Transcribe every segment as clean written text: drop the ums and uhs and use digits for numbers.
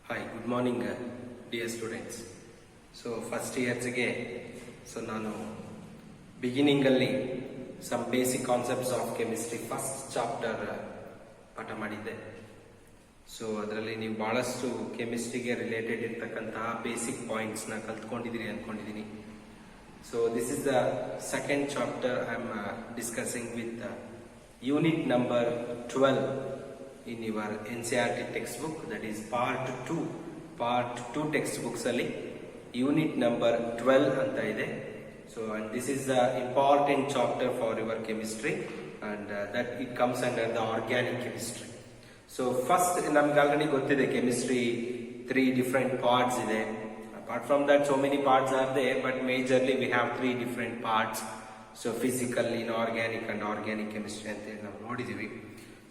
Hi, good morning, dear students. So, first years ಗೆ ನಾನು ಬಿಗಿನಿಂಗಲ್ಲಿ some basic concepts of chemistry first chapter ಪಾಠ ಮಾಡಿದ್ದೆ. ಸೊ ಅದರಲ್ಲಿ ನೀವು ಬಹಳಷ್ಟು ಕೆಮಿಸ್ಟ್ರಿಗೆ ರಿಲೇಟೆಡ್ ಇರ್ತಕ್ಕಂತಹ ಬೇಸಿಕ್ ಪಾಯಿಂಟ್ಸ್ನ ಕಲ್ತ್ಕೊಂಡಿದ್ದೀರಿ ಅಂದ್ಕೊಂಡಿದ್ದೀನಿ. So this is the second chapter I am discussing with unit number 12 in your NCERT textbook, that is part 2 textbooks ಅಲ್ಲಿ unit number 12 ಅಂತ ಇದೆ. So and this is the important chapter for your chemistry and that it comes under the organic chemistry. So first ನಮ್ಗೆ already ಗೊತ್ತಿದೆ chemistry 3 different parts ಇದೆ. Apart from that so many parts are there, but majorly we have 3 different parts. So physical, inorganic and organic chemistry ಅಂತ ಹೇಳಿ ನಾವು ನೋಡಿದೀವಿ.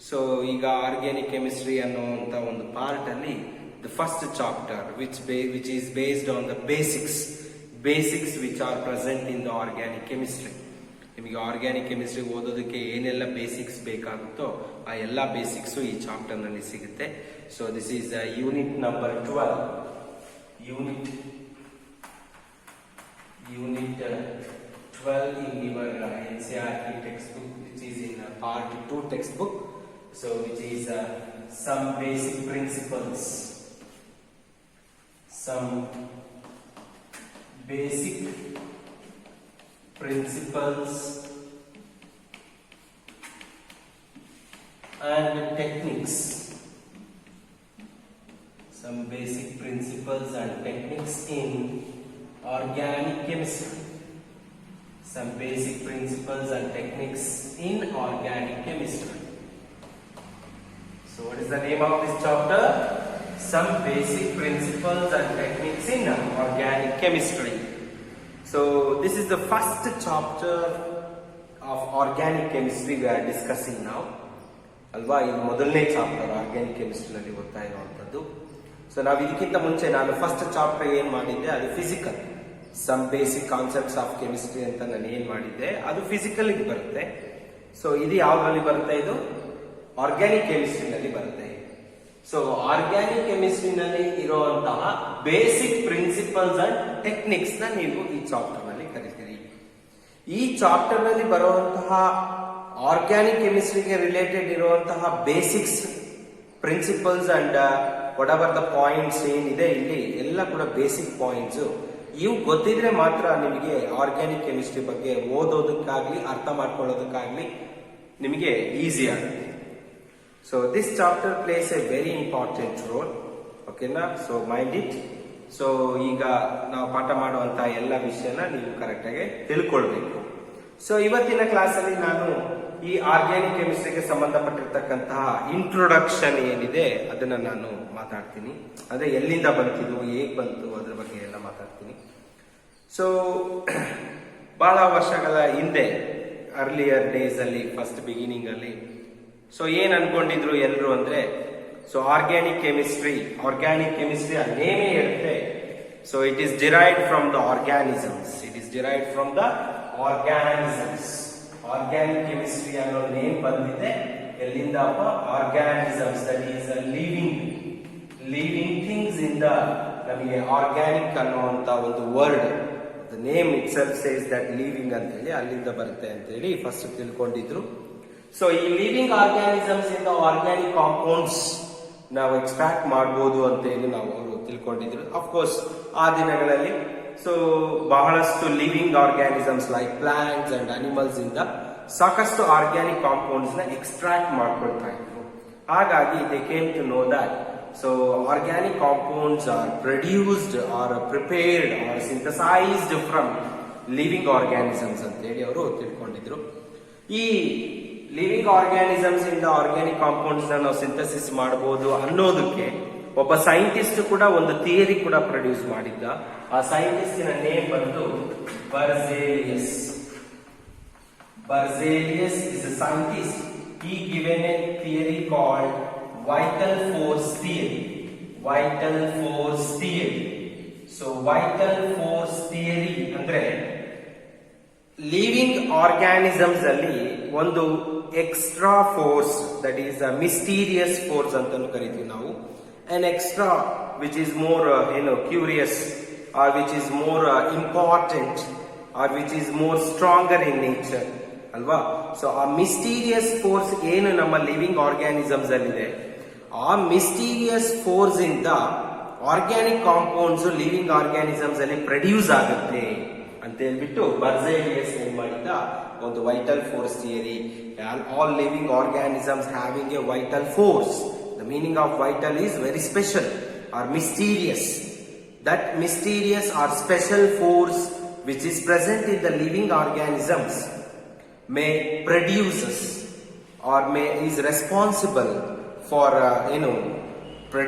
So ಈಗ organic chemistry ಅನ್ನುವಂಥ ಒಂದು ಪಾರ್ಟ್ ಅಲ್ಲಿ the first chapter which is based on the basics which are present in the organic chemistry. ನಿಮಗೆ organic chemistry ಓದೋದಕ್ಕೆ ಏನೆಲ್ಲ ಬೇಸಿಕ್ಸ್ ಬೇಕಾಗುತ್ತೋ ಆ ಎಲ್ಲ ಬೇಸಿಕ್ಸು ಈ ಚಾಪ್ಟರ್ ನಲ್ಲಿ ಸಿಗುತ್ತೆ. So this is unit number 12, unit 12 in your NCERT textbook, which is in part 2 textbook. So which is some basic principles, and techniques, some basic principles and techniques in organic chemistry. Some basic principles and techniques in organic chemistry. So what is the name of this chapter? Some basic principles and techniques in organic chemistry. So this is the first chapter of organic chemistry we are discussing now. ಅಲ್ವಾ, ಇದು ಮೊದಲನೇ chapter organic ಕೆಮಿಸ್ಟ್ರಿನಲ್ಲಿ ಓದ್ತಾ ಇರುವಂತದ್ದು. So ನಾವು ಇದಕ್ಕಿಂತ ಮುಂಚೆ ನಾನು first chapter ಏನ್ ಮಾಡಿದ್ದೆ ಅದು physical, some basic concepts of chemistry ಅಂತ ನಾನು ಏನ್ ಮಾಡಿದ್ದೆ ಅದು ಫಿಸಿಕಲ್ ಬರುತ್ತೆ. ಸೊ ಇದು ಯಾವ್ದ್ರಲ್ಲಿ ಬರುತ್ತೆ? ಇದು ಆರ್ಗ್ಯಾನಿಕ್ ಕೆಮಿಸ್ಟ್ರಿನಲ್ಲಿ ಬರುತ್ತೆ. ಸೊ ಆರ್ಗ್ಯಾನಿಕ್ ಕೆಮಿಸ್ಟ್ರಿನಲ್ಲಿ ಇರುವಂತಹ ಬೇಸಿಕ್ ಪ್ರಿನ್ಸಿಪಲ್ಸ್ ಅಂಡ್ ಟೆಕ್ನಿಕ್ಸ್ ನ ನೀವು ಈ ಚಾಪ್ಟರ್ ನಲ್ಲಿ ಕಲಿತೀರಿ. ಈ ಚಾಪ್ಟರ್ ನಲ್ಲಿ ಬರುವಂತಹ ಆರ್ಗ್ಯಾನಿಕ್ ಕೆಮಿಸ್ಟ್ರಿಗೆ ರಿಲೇಟೆಡ್ ಇರುವಂತಹ basics principles and what ever the points ಏನಿದೆ ಇಲ್ಲಿ ಎಲ್ಲ ಕೂಡ ಬೇಸಿಕ್ ಪಾಯಿಂಟ್ಸ್. ಇವು ಗೊತ್ತಿದ್ರೆ ಮಾತ್ರ ನಿಮಗೆ ಆರ್ಗ್ಯಾನಿಕ್ ಕೆಮಿಸ್ಟ್ರಿ ಬಗ್ಗೆ ಓದೋದಕ್ಕಾಗ್ಲಿ ಅರ್ಥ ಮಾಡ್ಕೊಳ್ಳೋದಕ್ಕಾಗ್ಲಿ ನಿಮಗೆ ಈಸಿ ಆಗುತ್ತೆ. So this chapter plays a very important role. ಓಕೆನಾ? So mind it. ಸೊ ಈಗ ನಾವು ಪಾಠ ಮಾಡುವಂತಹ ಎಲ್ಲ ವಿಷಯನ ನೀವು ಕರೆಕ್ಟ್ ಆಗಿ ತಿಳ್ಕೊಳ್ಬೇಕು. ಸೊ ಇವತ್ತಿನ ಕ್ಲಾಸ್ ಅಲ್ಲಿ ನಾನು ಈ ಆರ್ಗ್ಯಾನಿಕ್ ಕೆಮಿಸ್ಟ್ರಿಗೆ ಸಂಬಂಧಪಟ್ಟಿರ್ತಕ್ಕಂತಹ ಇಂಟ್ರೊಡಕ್ಷನ್ ಏನಿದೆ ಅದನ್ನ ನಾನು ಮಾತಾಡ್ತೀನಿ. ಅಂದ್ರೆ ಎಲ್ಲಿಂದ ಬಂತಿದ್ದು, ಹೇಗ್ ಬಂತು, ಅದ್ರ ಬಗ್ಗೆ ಎಲ್ಲ ಮಾತಾಡ್ತೀನಿ. ಸೊ ಬಹಳ ವರ್ಷಗಳ ಹಿಂದೆ ಅರ್ಲಿಯರ್ ಡೇಸ್ ಅಲ್ಲಿ ಫಸ್ಟ್ ಬಿಗಿನಿಂಗ್ ಅಲ್ಲಿ ಸೊ ಏನ್ ಅನ್ಕೊಂಡಿದ್ರು ಎಲ್ರು ಅಂದ್ರೆ, ಸೊ ಆರ್ಗ್ಯಾನಿಕ್ ಕೆಮಿಸ್ಟ್ರಿ ನೇಮೇ ಹೇಳುತ್ತೆ. So it is derived from the organisms. Organic chemistry ಅನ್ನೋ ನೇಮ್ ಬಂದಿದೆ ಎಲ್ಲಿಂದಪ್ಪ? Organisms, that is living things ಇಂದ ನಮಗೆ ಆರ್ಗ್ಯಾನಿಕ್ ಅನ್ನುವಂತ ಒಂದು word, the name itself says that living ಅಂತ ಹೇಳಿ ಅಲ್ಲಿಂದ ಬರುತ್ತೆ ಅಂತ ಹೇಳಿ ಫಸ್ಟ್ ತಿಳ್ಕೊಂಡಿದ್ರು. ಸೊ ಈ ಲಿವಿಂಗ್ ಆರ್ಗ್ಯಾನಿಸಮ್ಸ್ ಇಂದ ಆರ್ಗ್ಯಾನಿಕ್ ಕಾಂಪೌಂಡ್ಸ್ ನಾವು ಎಕ್ಸ್ಟ್ರಾಕ್ಟ್ ಮಾಡಬಹುದು ಅಂತ ಹೇಳಿ ನಾವು ಅವರು ತಿಳ್ಕೊಂಡಿದ್ರು. ಅಫ್ಕೋರ್ಸ್ ಆ ದಿನಗಳಲ್ಲಿ ಸೊ ಬಹಳಷ್ಟು living organisms like plants and animals ಇಂದ ಸಾಕಷ್ಟು ಆರ್ಗ್ಯಾನಿಕ್ ಕಾಂಪೌಂಡ್ಸ್ ನ ಎಕ್ಸ್ಟ್ರಾಕ್ಟ್ ಮಾಡ್ಕೊಳ್ತಾ ಇದ್ರು. ಹಾಗಾಗಿ they came to know that so organic compounds are produced or prepared or synthesized from living organisms ಅಂತ ಹೇಳಿ ಅವರು ತಿಳ್ಕೊಂಡಿದ್ರು. ಈ ಲಿವಿಂಗ್ ಆರ್ಗ್ಯಾನಿಸಮ್ಸ್ ಇಂದ ಆರ್ಗ್ಯಾನಿಕ್ ಕಾಂಪೌಂಡ್ಸ್ ನಾವು ಸಿಂಥಸಿಸ್ ಮಾಡಬಹುದು ಅನ್ನೋದಕ್ಕೆ ಒಬ್ಬ ಸೈಂಟಿಸ್ಟ್ ಕೂಡ ಒಂದು ಥಿಯರಿ ಕೂಡ ಪ್ರೊಡ್ಯೂಸ್ ಮಾಡಿದ್ದ. ಆ ಸೈಂಟಿಸ್ಟಿನ ನೇಮ್ ಬಂದು Berzelius. Berzelius is a scientist. He given a theory called vital force theory. So vital force theory ಅಂದ್ರೆ ಲಿವಿಂಗ್ ಆರ್ಗ್ಯಾನಿಸಮ್ಸ್ ಅಲ್ಲಿ ಒಂದು extra force, that is a mysterious force ಅಂತಾನು ಕರಿತೀವಿ ನಾವು. an extra which is more curious, or which is more important, or which is more stronger in nature ಅಲ್ವಾ. So ಆ mysterious force ಏನು ನಮ್ಮ ಲಿವಿಂಗ್ ಆರ್ಗ್ಯಾನಿಸಮ್ಸ್ ಅಲ್ಲಿದೆ, ಆ ಮಿಸ್ಟೀರಿಯಸ್ ಫೋರ್ಸ್ ಇಂದ ಆರ್ಗ್ಯಾನಿಕ್ ಕಾಂಪೌಂಡ್ಸ್ ಲಿವಿಂಗ್ ಆರ್ಗ್ಯಾನಿಸಮ್ಸ್ ಅಲ್ಲಿ ಪ್ರೊಡ್ಯೂಸ್ ಆಗುತ್ತೆ ಅಂತ ಹೇಳ್ಬಿಟ್ಟು ಬರ್ಝೇಲಿಯಸ್ ಏನ್ ಮಾಡಿದ ಒಂದು vital force theory. All living organisms having a vital force. The meaning of vital is very special or mysterious. That mysterious or special force which is present in the living organisms may produces or is responsible for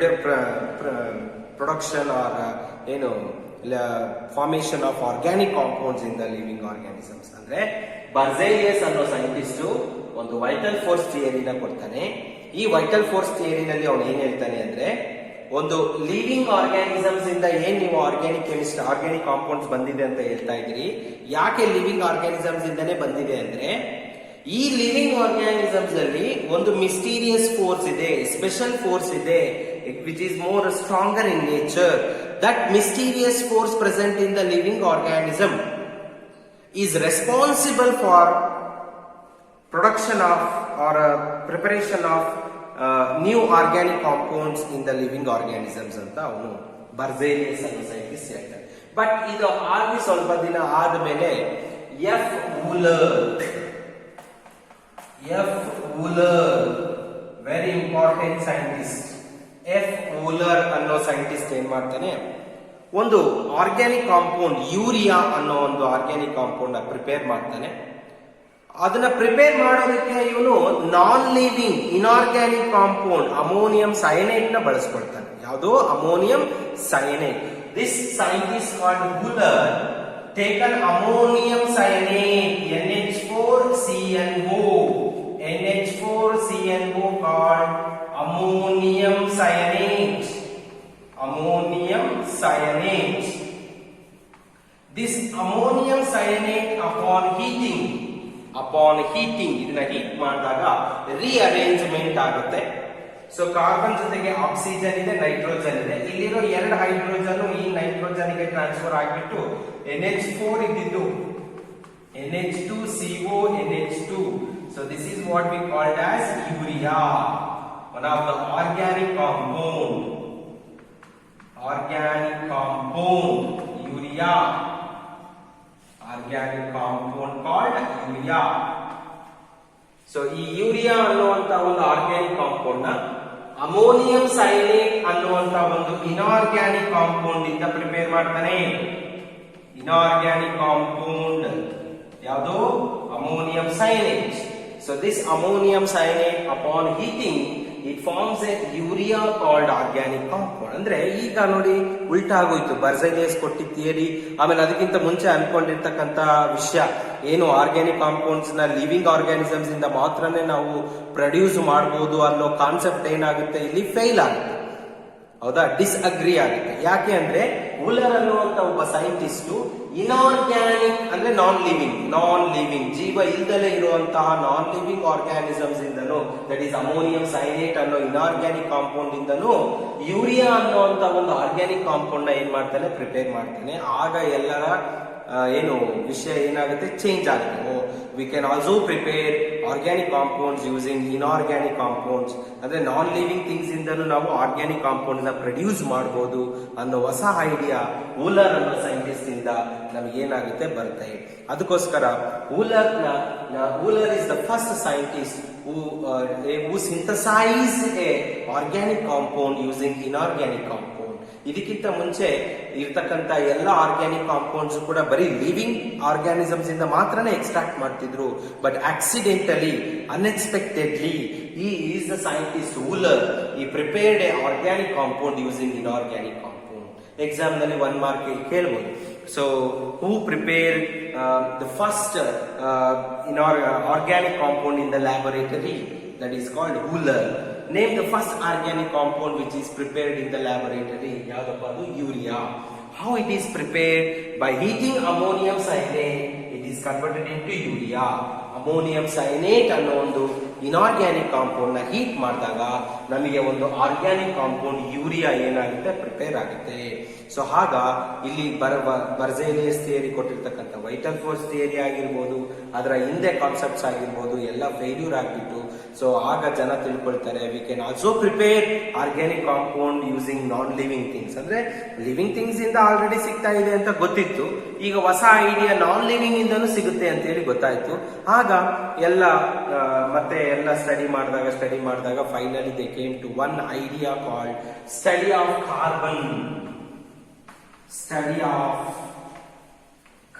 production or formation of organic compounds in the living organisms. ಅಂದ್ರೆ ಬರ್ಝೇಲಿಯಸ್ ಅನ್ನೋ scientist ಒಂದು vital force ಥಿಯರಿನ ಕೊಡ್ತಾನೆ. ಈ vital force ಥಿಯರಿನಲ್ಲಿ ಅವನು ಏನ್ ಹೇಳ್ತಾನೆ ಅಂದ್ರೆ, ಒಂದು ಲಿವಿಂಗ್ ಆರ್ಗ್ಯಾನಿಸಮ್ಸ್ ಇಂದ ಏನ್ ನೀವು ಆರ್ಗ್ಯಾನಿಕ್ ಕಾಂಪೌಂಡ್ಸ್ ಬಂದಿದೆ ಅಂತ ಹೇಳ್ತಾ ಇದ್ದೀರಿ, ಯಾಕೆ ಲಿವಿಂಗ್ ಆರ್ಗ್ಯಾನಿಸಮ್ಸ್ ಇಂದಾನೆ ಬಂದಿದೆ ಅಂದ್ರೆ, ಈ ಲಿವಿಂಗ್ ಆರ್ಗ್ಯಾನಿಸಮ್ಸ್ ಅಲ್ಲಿ ಒಂದು ಮಿಸ್ಟೀರಿಯಸ್ ಫೋರ್ಸ್ ಇದೆ, ಸ್ಪೆಷಲ್ ಫೋರ್ಸ್ ಇದೆ, which is more stronger in nature. That mysterious force present in the living organism is responsible for production of or preparation of new organic compounds in the living organisms ಅಂತ ಅವನು ಬರ್ಝೇಲಿಯಸ್ ಅನ್ನೋ scientist ಹೇಳ್ತಾರೆ. But ಇದು ಆಗಿ ಸ್ವಲ್ಪ ದಿನ ಆದ್ಮೇಲೆ F Wohler very important scientist, F Wohler ಅನ್ನೋ ಸೈಂಟಿಸ್ಟ್ ಏನ್ ಮಾಡ್ತಾನೆ, ಒಂದು ಆರ್ಗ್ಯಾನಿಕ್ ಕಾಂಪೌಂಡ್ ಯೂರಿಯಾ ಅನ್ನೋ ಒಂದು ಆರ್ಗ್ಯಾನಿಕ್ ಕಾಂಪೌಂಡ್ ಪ್ರಿಪೇರ್ ಮಾಡ್ತಾನೆ. ಅದನ್ನ ಪ್ರಿಪೇರ್ ಮಾಡೋದಕ್ಕೆ ಇವನು non living inorganic compound ammonium cyanide ನ ಬಳಸ್ಕೊಳ್ತಾನೆ. ಯಾವುದೋ ammonium cyanide. This scientist called Wohler taken ammonium cyanide NH4CnO called ammonium cyanate. This ammonium cyanate upon heating ಇದನ್ನ ಹೀಟ್ ಮಾಡಿದಾಗ ರಿಅರೇಂಜ್ಮೆಂಟ್ ಆಗುತ್ತೆ. ಸೊ ಕಾರ್ಬನ್ ಜೊತೆಗೆ ಆಕ್ಸಿಜನ್ ಇದೆ, ನೈಟ್ರೋಜನ್ ಇದೆ. ಇಲ್ಲಿರೋ ಎರಡು ಹೈಡ್ರೋಜನ್ ಈ ನೈಟ್ರೋಜನ್ ಗೆ ಟ್ರಾನ್ಸ್ಫರ್ ಆಗಿಬಿಟ್ಟು NH4 ಇದ್ದಿದ್ದು NH2CO NH2. So this is what we called as urea, one of the organic compound urea, organic compound called urea. So ಈ ಯೂರಿಯಾ ಅನ್ನುವಂತ ಒಂದು ಆರ್ಗ್ಯಾನಿಕ್ ಕಾಂಪೌಂಡ್ ನ ಅಮೋನಿಯಂ ಸೈನೇಟ್ ಅನ್ನುವಂತ ಒಂದು ಇನ್ಆರ್ಗ್ಯಾನಿಕ್ ಕಾಂಪೌಂಡ್ ಇಂದ ಪ್ರಿಪೇರ್ ಮಾಡ್ತಾನೆ. ಇನ್ಆರ್ಗ್ಯಾನಿಕ್ ಕಾಂಪೌಂಡ್ ಯಾವುದು? Ammonium ಸೈನೇಟ್. So this ammonium cyanate upon heating it forms a urea called organic compound. ಅಂದ್ರೆ ಈಗ ನೋಡಿ ಉಲ್ಟಾ ಆಗೋಯ್ತು. ಬರ್ಝೇಲಿಯಸ್ ಕೊಟ್ಟಿದ್ದ ಥಿಯರಿ, ಆಮೇಲೆ ಅದಕ್ಕಿಂತ ಮುಂಚೆ ಅನ್ಕೊಂಡಿರ್ತಕ್ಕಂತ ವಿಷಯ ಏನು ಆರ್ಗ್ಯಾನಿಕ್ ಕಾಂಪೌಂಡ್ಸ್ ನ ಲಿವಿಂಗ್ ಆರ್ಗ್ಯಾನಿಸಮ್ಸ್ ಇಂದ ಮಾತ್ರನೇ ನಾವು ಪ್ರೊಡ್ಯೂಸ್ ಮಾಡಬಹುದು ಅನ್ನೋ ಕಾನ್ಸೆಪ್ಟ್ ಏನಾಗುತ್ತೆ, ಇಲ್ಲಿ ಫೇಲ್ ಆಗುತ್ತೆ. ಹೌದಾ? ಡಿಸ್ಅಗ್ರಿ ಆಗುತ್ತೆ. ಯಾಕೆ ಅಂದ್ರೆ ವೂಲರ್ ಅನ್ನುವಂತ ಒಬ್ಬ ಸೈಂಟಿಸ್ಟ್ ಇನ್ಆರ್ಗ್ಯಾನಿಕ್ ಅಂದ್ರೆ ನಾನ್ ಲಿವಿಂಗ್ ಜೀವ ಇಲ್ದಲೇ ಇರುವಂತಹ ನಾನ್ ಲಿವಿಂಗ್ ಆರ್ಗ್ಯಾನಿಸಮ್ಸ್ ಇಂದನು, ದಟ್ ಈಸ್ ಅಮೋನಿಯಂ ಸೈನೇಟ್ ಅನ್ನೋ ಇನ್ಆರ್ಗ್ಯಾನಿಕ್ ಕಾಂಪೌಂಡ್ ಇಂದನು ಯೂರಿಯಾ ಅನ್ನುವಂತ ಒಂದು ಆರ್ಗ್ಯಾನಿಕ್ ಕಾಂಪೌಂಡ್ ನ ಏನ್ ಮಾಡ್ತಾನೆ, ಪ್ರಿಪೇರ್ ಮಾಡ್ತಾನೆ. ಆಗ ಎಲ್ಲರ ಏನು ವಿಷಯ ಏನಾಗುತ್ತೆ, ಚೇಂಜ್ ಆಗುತ್ತೆ. V can also prepare organic compounds using inorganic compounds. ಅಂದ್ರೆ ನಾನ್ ಲಿವಿಂಗ್ ಥಿಂಗ್ಸ್ ಇಂದಲೂ ನಾವು ಆರ್ಗ್ಯಾನಿಕ್ ಕಾಂಪೌಂಡ್ ನ ಪ್ರೊಡ್ಯೂಸ್ ಮಾಡಬಹುದು ಅನ್ನೋ ಹೊಸ ಐಡಿಯಾ ವೂಲರ್ ಅನ್ನೋ ಸೈಂಟಿಸ್ಟ್ ಇಂದ ನಮ್ಗೆ ಏನಾಗುತ್ತೆ ಬರುತ್ತೆ. ಅದಕ್ಕೋಸ್ಕರ Wohler is the first scientist who synthesized a organic compound using inorganic compound. ಇದಕ್ಕಿಂತ ಮುಂಚೆ ಇರ್ತಕ್ಕಂತ ಎಲ್ಲ ಆರ್ಗ್ಯಾನಿಕ್ ಕಾಂಪೌಂಡ್ಸ್ ಕೂಡ ಬರೀ ಲಿವಿಂಗ್ ಆರ್ಗ್ಯಾನಿಸಮ್ಸ್ ಇಂದ ಮಾತ್ರನೇ ಎಕ್ಸ್ಟ್ರಾಕ್ಟ್ ಮಾಡ್ತಿದ್ರು. But accidentally, unexpectedly, he is the scientist Wooler. He prepared a organic compound using inorganic compound. Exam ನಲ್ಲಿ 1 ಮಾರ್ಕ್ ಕೇಳಬಹುದು. So who prepared the first organic compound in the laboratory? That is called Wooler. Name the first organic compound which is prepared in the laboratory. Yadappa adu urea. How it is prepared? By heating ammonium cyanate, it is converted into urea. Ammonium cyanate ಅನ್ನೋ ಒಂದು inorganic compound ನ heat ಮಾಡಿದಾಗ ನಮಗೆ ಒಂದು organic compound urea ಏನಾಗುತ್ತೆ prepare ಆಗುತ್ತೆ. So ಆಗ ಇಲ್ಲಿ ಬರ್ಜೇಲಿಯಸ್ ಥಿಯರಿ ಕೊಟ್ಟಿರ್ತಕ್ಕಂಥ ವೈಟಲ್ ಫೋರ್ಸ್ ಥಿಯರಿ ಆಗಿರ್ಬೋದು, ಅದರ ಹಿಂದೆ ಕಾನ್ಸೆಪ್ಟ್ಸ್ ಆಗಿರ್ಬೋದು, ಎಲ್ಲ ಫೇಲ್ಯೂರ್ ಆಗಿಬಿಟ್ಟು ಸೊ ಆಗ ಜನ ತಿಳ್ಕೊಳ್ತಾರೆ we can also prepare organic compound using non living things. ಅಂದ್ರೆ ಲಿವಿಂಗ್ ಥಿಂಗ್ಸ್ ಇಂದ ಆಲ್ರೆಡಿ ಸಿಗ್ತಾ ಇದೆ ಅಂತ ಗೊತ್ತಿತ್ತು, ಈಗ ಹೊಸ ಐಡಿಯಾ ನಾನ್ ಲಿವಿಂಗ್ ಇಂದನೂ ಸಿಗುತ್ತೆ ಅಂತ ಹೇಳಿ ಗೊತ್ತಾಯ್ತು. ಆಗ ಎಲ್ಲ ಮತ್ತೆ ಎಲ್ಲ ಸ್ಟಡಿ ಮಾಡಿದಾಗ finally they came to one idea called study of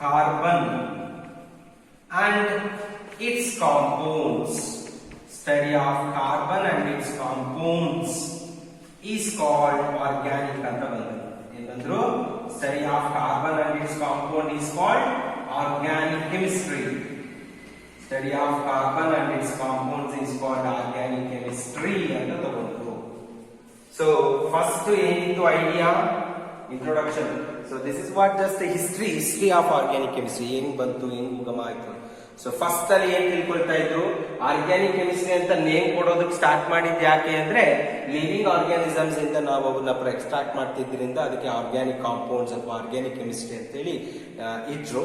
carbon and its compounds. Study of carbon and its compounds is called organic ಅಂತ ಬಂದರು. ಏನಂದ್ರು? Study of carbon and its compound is called organic chemistry. Study of carbon and its compounds is called organic chemistry ಅಂತ ತಗೊಂಡ್ರು. So first ಏನಿತ್ತು idea? Introduction. So this is what just the history of organic chemistry. ಹೆಂಗ್ ಬಂತು, ಹೆಂಗ್ ಉಗಮ ಆಯ್ತು. So first ಅಲ್ಲಿ ಏನ್ ತಿಳ್ಕೊಳ್ತಾ ಇದ್ರು, ಆರ್ಗ್ಯಾನಿಕ್ ಕೆಮಿಸ್ಟ್ರಿ ಅಂತ ನೇಮ್ ಕೊಡೋದಕ್ಕೆ ಸ್ಟಾರ್ಟ್ ಮಾಡಿದ್ ಯಾಕೆ ಅಂದ್ರೆ ಲಿವಿಂಗ್ ಆರ್ಗ್ಯಾನಿಸಮ್ಸ್ ಇಂದ ನಾವು ಅವನ್ನ ಎಕ್ಸ್ಟ್ರಾಕ್ಟ್ ಮಾಡ್ತಿದ್ರಿಂದ ಅದಕ್ಕೆ ಆರ್ಗ್ಯಾನಿಕ್ ಕಾಂಪೌಂಡ್ಸ್ ಅಥವಾ ಆರ್ಗ್ಯಾನಿಕ್ ಕೆಮಿಸ್ಟ್ರಿ ಅಂತೇಳಿ ಇದ್ರು.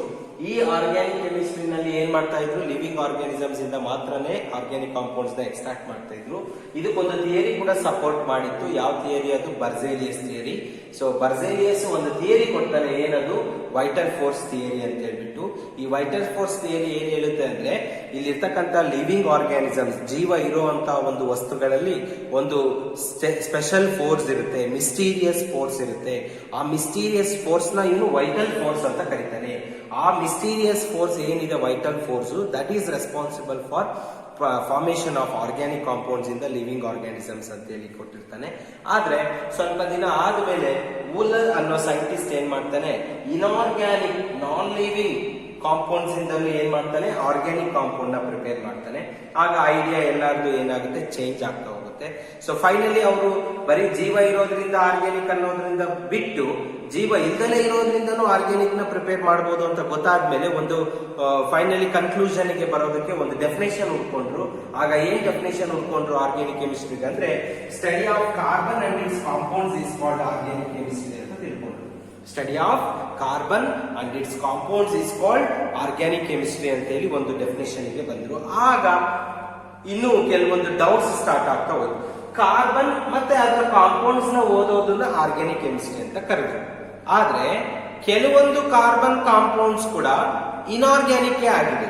ಈ ಆರ್ಗ್ಯಾನಿಕ್ ಕೆಮಿಸ್ಟ್ರಿ ನಲ್ಲಿ ಏನ್ ಮಾಡ್ತಾ ಇದ್ರು, ಲಿವಿಂಗ್ ಆರ್ಗ್ಯಾನಿಸಮ್ಸ್ ಇಂದ ಮಾತ್ರನೇ ಆರ್ಗ್ಯಾನಿಕ್ ಕಾಂಪೌಂಡ್ಸ್ ನ ಎಕ್ಸ್ಟ್ರಾಕ್ಟ್ ಮಾಡ್ತಾ ಇದ್ರು. ಇದಕ್ಕೊಂದು ಥಿಯರಿ ಕೂಡ ಸಪೋರ್ಟ್ ಮಾಡಿತ್ತು. ಯಾವ ಥಿಯರಿ? ಅದು ಬರ್ಜೇಲಿಯಸ್ ಥಿಯರಿ. ಸೊ ಬರ್ಜೇಲಿಯಸ್ ಒಂದು ಥಿಯರಿ ಕೊಡ್ತಾನೆ, ಏನದು? ವೈಟಲ್ ಫೋರ್ಸ್ ಥಿಯರಿ ಅಂತ ಹೇಳ್ಬಿಟ್ಟು. ಈ ವೈಟಲ್ ಫೋರ್ಸ್ ಥಿಯರಿ ಏನ್ ಹೇಳುತ್ತೆ ಅಂದ್ರೆ ಇಲ್ಲಿರ್ತಕ್ಕಂಥ ಲಿವಿಂಗ್ ಆರ್ಗ್ಯಾನಿಸಮ್ಸ್, ಜೀವ ಇರುವಂತಹ ಒಂದು ವಸ್ತುಗಳಲ್ಲಿ ಒಂದು ಸ್ಪೆಷಲ್ ಫೋರ್ಸ್ ಇರುತ್ತೆ, ಮಿಸ್ಟೀರಿಯಸ್ ಫೋರ್ಸ್ ಇರುತ್ತೆ. ಆ ಮಿಸ್ಟೀರಿಯಸ್ ಫೋರ್ಸ್ ನ ಇನ್ನು ವೈಟಲ್ ಫೋರ್ಸ್ ಅಂತ ಕರೀತಾನೆ. ಆ ಮಿಸ್ಟೀರಿಯಸ್ ಫೋರ್ಸ್ ಏನಿದೆ vital force, that is responsible for formation of organic compounds ಇಂದ ಲಿವಿಂಗ್ ಆರ್ಗ್ಯಾನಿಸಮ್ಸ್ ಅಂತ ಹೇಳಿ ಕೊಟ್ಟಿರ್ತಾನೆ. ಆದ್ರೆ ಸ್ವಲ್ಪ ದಿನ ಆದ್ಮೇಲೆ ವೂಲರ್ ಅನ್ನೋ ಸೈಂಟಿಸ್ಟ್ ಏನ್ ಮಾಡ್ತಾನೆ, ಇನಾರ್ಗ್ಯಾನಿಕ್ ನಾನ್ ಲಿವಿಂಗ್ ಕಾಂಪೌಂಡ್ಸ್ ಇಂದಲೂ ಏನ್ ಮಾಡ್ತಾನೆ, ಆರ್ಗ್ಯಾನಿಕ್ ಕಾಂಪೌಂಡ್ ನ ಪ್ರಿಪೇರ್ ಮಾಡ್ತಾನೆ. ಆಗ ಐಡಿಯಾ ಎಲ್ಲಾರ್ದು ಏನಾಗುತ್ತೆ, ಚೇಂಜ್ ಆಗ್ತಾ ಹೋಗುತ್ತೆ. ಸೊ ಫೈನಲಿ ಅವರು ಬರೀ ಜೀವ ಇರೋದ್ರಿಂದ ಆರ್ಗ್ಯಾನಿಕ್ ಅನ್ನೋದ್ರಿಂದ ಬಿಟ್ಟು ಜೀವ ಇಲ್ದಲೇ ಇರೋದ್ರಿಂದನೂ ಆರ್ಗ್ಯಾನಿಕ್ ನ ಪ್ರಿಪೇರ್ ಮಾಡಬಹುದು ಅಂತ ಗೊತ್ತಾದ್ಮೇಲೆ ಒಂದು ಫೈನಲಿ ಕನ್ಕ್ಲೂಷನ್ ಗೆ ಬರೋದಕ್ಕೆ ಒಂದು ಡೆಫಿನೇಷನ್ ಹುಡ್ಕೊಂಡ್ರು. ಆಗ ಏನ್ ಡೆಫಿನೇಷನ್ ಹುಡ್ಕೊಂಡ್ರು ಆರ್ಗ್ಯಾನಿಕ್ ಕೆಮಿಸ್ಟ್ರಿಗೆ ಅಂದ್ರೆ study of carbon and its compounds is called organic chemistry ಅಂತ ತಿಳ್ಕೊಂಡ್ರು. Study of carbon and its compounds is called organic chemistry ಅಂತ ಹೇಳಿ ಒಂದು ಡೆಫಿನೇಷನ್ ಗೆ ಬಂದ್ರು. ಆಗ ಇನ್ನು ಕೆಲವೊಂದು ಡೌಟ್ಸ್ ಸ್ಟಾರ್ಟ್ ಆಗ್ತಾ ಹೋಯ್ತು. ಕಾರ್ಬನ್ ಮತ್ತೆ ಅದರ ಕಾಂಪೌಂಡ್ಸ್ ನ ಓದೋದನ್ನ ಆರ್ಗ್ಯಾನಿಕ್ ಕೆಮಿಸ್ಟ್ರಿ ಅಂತ ಕರೆದ್ರು. ಆದ್ರೆ ಕೆಲವೊಂದು ಕಾರ್ಬನ್ ಕಾಂಪೌಂಡ್ಸ್ ಕೂಡ ಇನಾರ್ಗ್ಯಾನಿಕ್ ಆಗಿದೆ.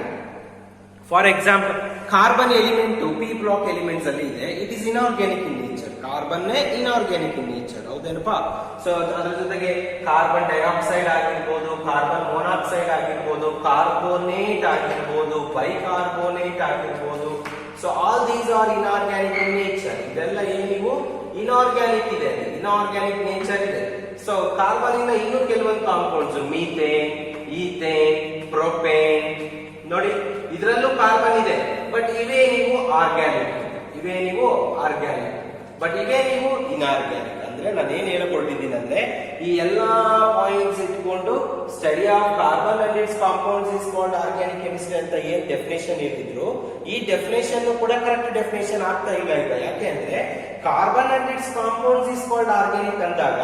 For example, carbon element P block elements ಅಲ್ಲಿ ಇದೆ, it is inorganic in nature. Carbon inorganic in nature, ಹೌದೇನಪ್ಪಾ? ಸೊ ಅದ್ರ ಜೊತೆಗೆ ಕಾರ್ಬನ್ ಡೈಆಕ್ಸೈಡ್ ಆಗಿರ್ಬೋದು, ಕಾರ್ಬನ್ ಮೊನಾಕ್ಸೈಡ್ ಆಗಿರ್ಬೋದು, ಕಾರ್ಬೋನೇಟ್ ಆಗಿರ್ಬೋದು, ಬೈಕಾರ್ಬೋನೇಟ್ ಆಗಿರ್ಬೋದು. So all these are inorganic in nature. ಇದೆಲ್ಲ ಏನಿವು ಇನಾರ್ಗ್ಯಾನಿಕ್ ಇದೆ, ಇನಾರ್ಗ್ಯಾನಿಕ್ ನೇಚರ್ ಇದೆ. ಸೊ ಕಾರ್ಬನ್ ಇಂದ ಇನ್ನೂ ಕೆಲವೊಂದು ಕಾಂಪೌಂಡ್ಸ್, ಮೀಥೇನ್, ಈಥೇನ್, ಪ್ರೊಪೇನ್, ನೋಡಿ ಇದರಲ್ಲೂ ಕಾರ್ಬನ್ ಇದೆ. ಬಟ್ ಇವೇ ನೀವು ಆರ್ಗ್ಯಾನಿಕ್, ಬಟ್ ಇವೇ ನೀವು ಇನಾರ್ಗ್ಯಾನಿಕ್. ಅಂದ್ರೆ ನಾನೇನ್ ಹೇಳಿಕೊಟ್ಟಿದ್ದೀನಿ ಅಂದ್ರೆ ಈ ಎಲ್ಲಾ ಪಾಯಿಂಟ್ಸ್ ಇಟ್ಕೊಂಡು study of carbon and its compounds is called organic chemistry ಅಂತ ಏನ್ ಡೆಫಿನೇಷನ್ ಹೇಳಿದ್ರು, ಈ ಡೆಫಿನೇಷನ್ ಕೂಡ ಕರೆಕ್ಟ್ ಡೆಫಿನೇಷನ್ ಆಗ್ತಾ ಇಲ್ಲ ಈಗ. ಯಾಕೆ ಅಂದ್ರೆ carbon and its compounds is called organic ಅಂದಾಗ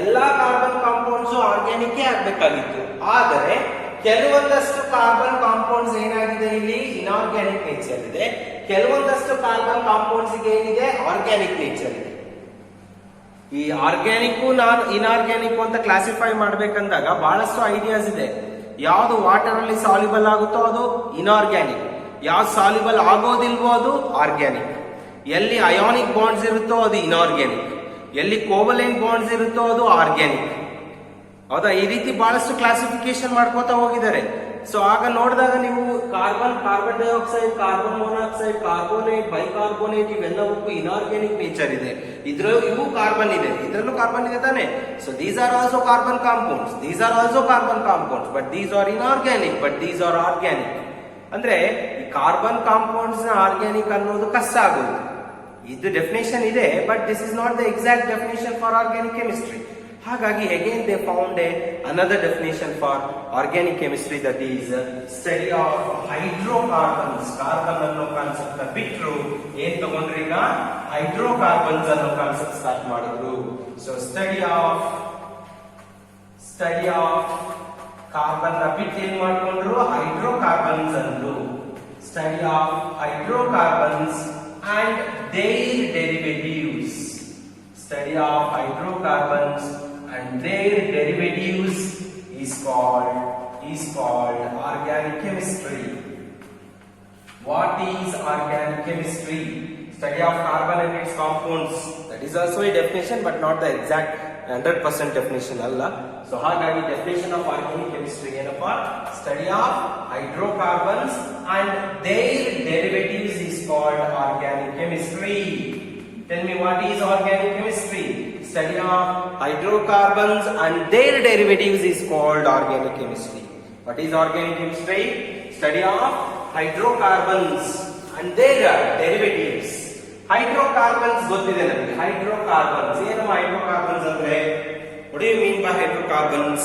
ಎಲ್ಲಾ ಕಾರ್ಬನ್ ಕಾಂಪೌಂಡ್ಸ್ ಆರ್ಗ್ಯಾನಿಕ್ ಆಗ್ಬೇಕಾಗಿತ್ತು. ಆದರೆ ಕೆಲವೊಂದಷ್ಟು ಕಾರ್ಬನ್ ಕಾಂಪೌಂಡ್ಸ್ ಏನಾಗಿದೆ, ಇಲ್ಲಿ ಇನಾರ್ಗ್ಯಾನಿಕ್ ನೇಚರ್ ಇದೆ. ಕೆಲವೊಂದಷ್ಟು ಕಾರ್ಬನ್ ಕಾಂಪೌಂಡ್ಸ್ ಏನಿದೆ, ಆರ್ಗ್ಯಾನಿಕ್ ನೇಚರ್ ಇದೆ. ಈ ಆರ್ಗ್ಯಾನಿಕ್ ಇನಾರ್ಗ್ಯಾನಿಕ್ ಅಂತ ಕ್ಲಾಸಿಫೈ ಮಾಡ್ಬೇಕಂದಾಗ ಬಹಳಷ್ಟು ಐಡಿಯಾಸ್ ಇದೆ. ಯಾವ್ದು ವಾಟರ್ ಅಲ್ಲಿ ಸಾಲ್ಯುಬಲ್ ಆಗುತ್ತೋ ಅದು ಇನಾರ್ಗ್ಯಾನಿಕ್, ಯಾವ್ದು ಸಾಲ್ಯುಬಲ್ ಆಗೋದಿಲ್ವೋ ಅದು ಆರ್ಗ್ಯಾನಿಕ್. ಎಲ್ಲಿ ಅಯಾನಿಕ್ ಬಾಂಡ್ಸ್ ಇರುತ್ತೋ ಅದು ಇನಾರ್ಗ್ಯಾನಿಕ್, ಎಲ್ಲಿ ಕೋವಲೆಂಟ್ ಬಾಂಡ್ಸ್ ಇರುತ್ತೋ ಅದು ಆರ್ಗ್ಯಾನಿಕ್. ಹೌದಾ? ಈ ರೀತಿ ಬಹಳಷ್ಟು ಕ್ಲಾಸಿಫಿಕೇಶನ್ ಮಾಡ್ಕೋತಾ ಹೋಗಿದ್ದಾರೆ. ಸೊ ಆಗ ನೋಡಿದಾಗ ನೀವು carbon dioxide, carbon monoxide, carbonate, bicarbonate ಇವೆಲ್ಲವಕ್ಕೂ ಇನಾರ್ಗ್ಯಾನಿಕ್ ನೇಚರ್ ಇದೆ. ಇವು ಕಾರ್ಬನ್ ಇದೆ, ಇದರಲ್ಲೂ ಕಾರ್ಬನ್ ಇದೆ ತಾನೆ. So these are also carbon compounds, but these are inorganic, but these are organic. ಅಂದ್ರೆ ಈ ಕಾರ್ಬನ್ ಕಾಂಪೌಂಡ್ಸ್ ನ ಆರ್ಗ್ಯಾನಿಕ್ ಅನ್ನೋದು ಕಷ್ಟ ಆಗೋದು. ಇದು ಡೆಫಿನೇಷನ್ ಇದೆ, but this is not the exact definition for organic chemistry. ಹಾಗಾಗಿ again they found another definition for organic chemistry, that is study of hydrocarbons. Carbon ಅನ್ನೋ ಕಾನ್ಸೆಪ್ಟ್ ನ ಬಿಟ್ರು ಏನ್ ತಗೊಂಡ್ರಿ ಈಗ ಹೈಡ್ರೋಕಾರ್ಬನ್ಸ್ ಅನ್ನೋ ಕಾನ್ಸೆಪ್ಟ್ ಸ್ಟಾರ್ಟ್ ಮಾಡಿದ್ರು. ಸೊ ಸ್ಟಡಿ ಆಫ್ ಕಾರ್ಬನ್ ನ ಬಿಟ್ಟು ಏನ್ ಮಾಡ್ಕೊಂಡ್ರು ಹೈಡ್ರೋಕಾರ್ಬನ್ಸ್ ಅಂದ್ರು. Study of hydrocarbons and their derivatives. Study of hydrocarbons and their derivatives is called organic chemistry. What is organic chemistry? Study of carbon and its compounds. That is also a definition, but not the exact 100% definition alla. So ಹಾಗಾಗಿ definition of organic chemistry ಏನಪ್ಪಾ study of hydrocarbons and their derivatives is called organic chemistry. Tell me, what is organic chemistry? Study of hydrocarbons and their derivatives is called organic chemistry. What is organic chemistry? Study of hydrocarbons and their derivatives. Hydrocarbons ಗೊತ್ತಿದೆ ನಮಗೆ. Hydrocarbons ಏನು hydrocarbons ಅಂದ್ರೆ what do you mean by hydrocarbons?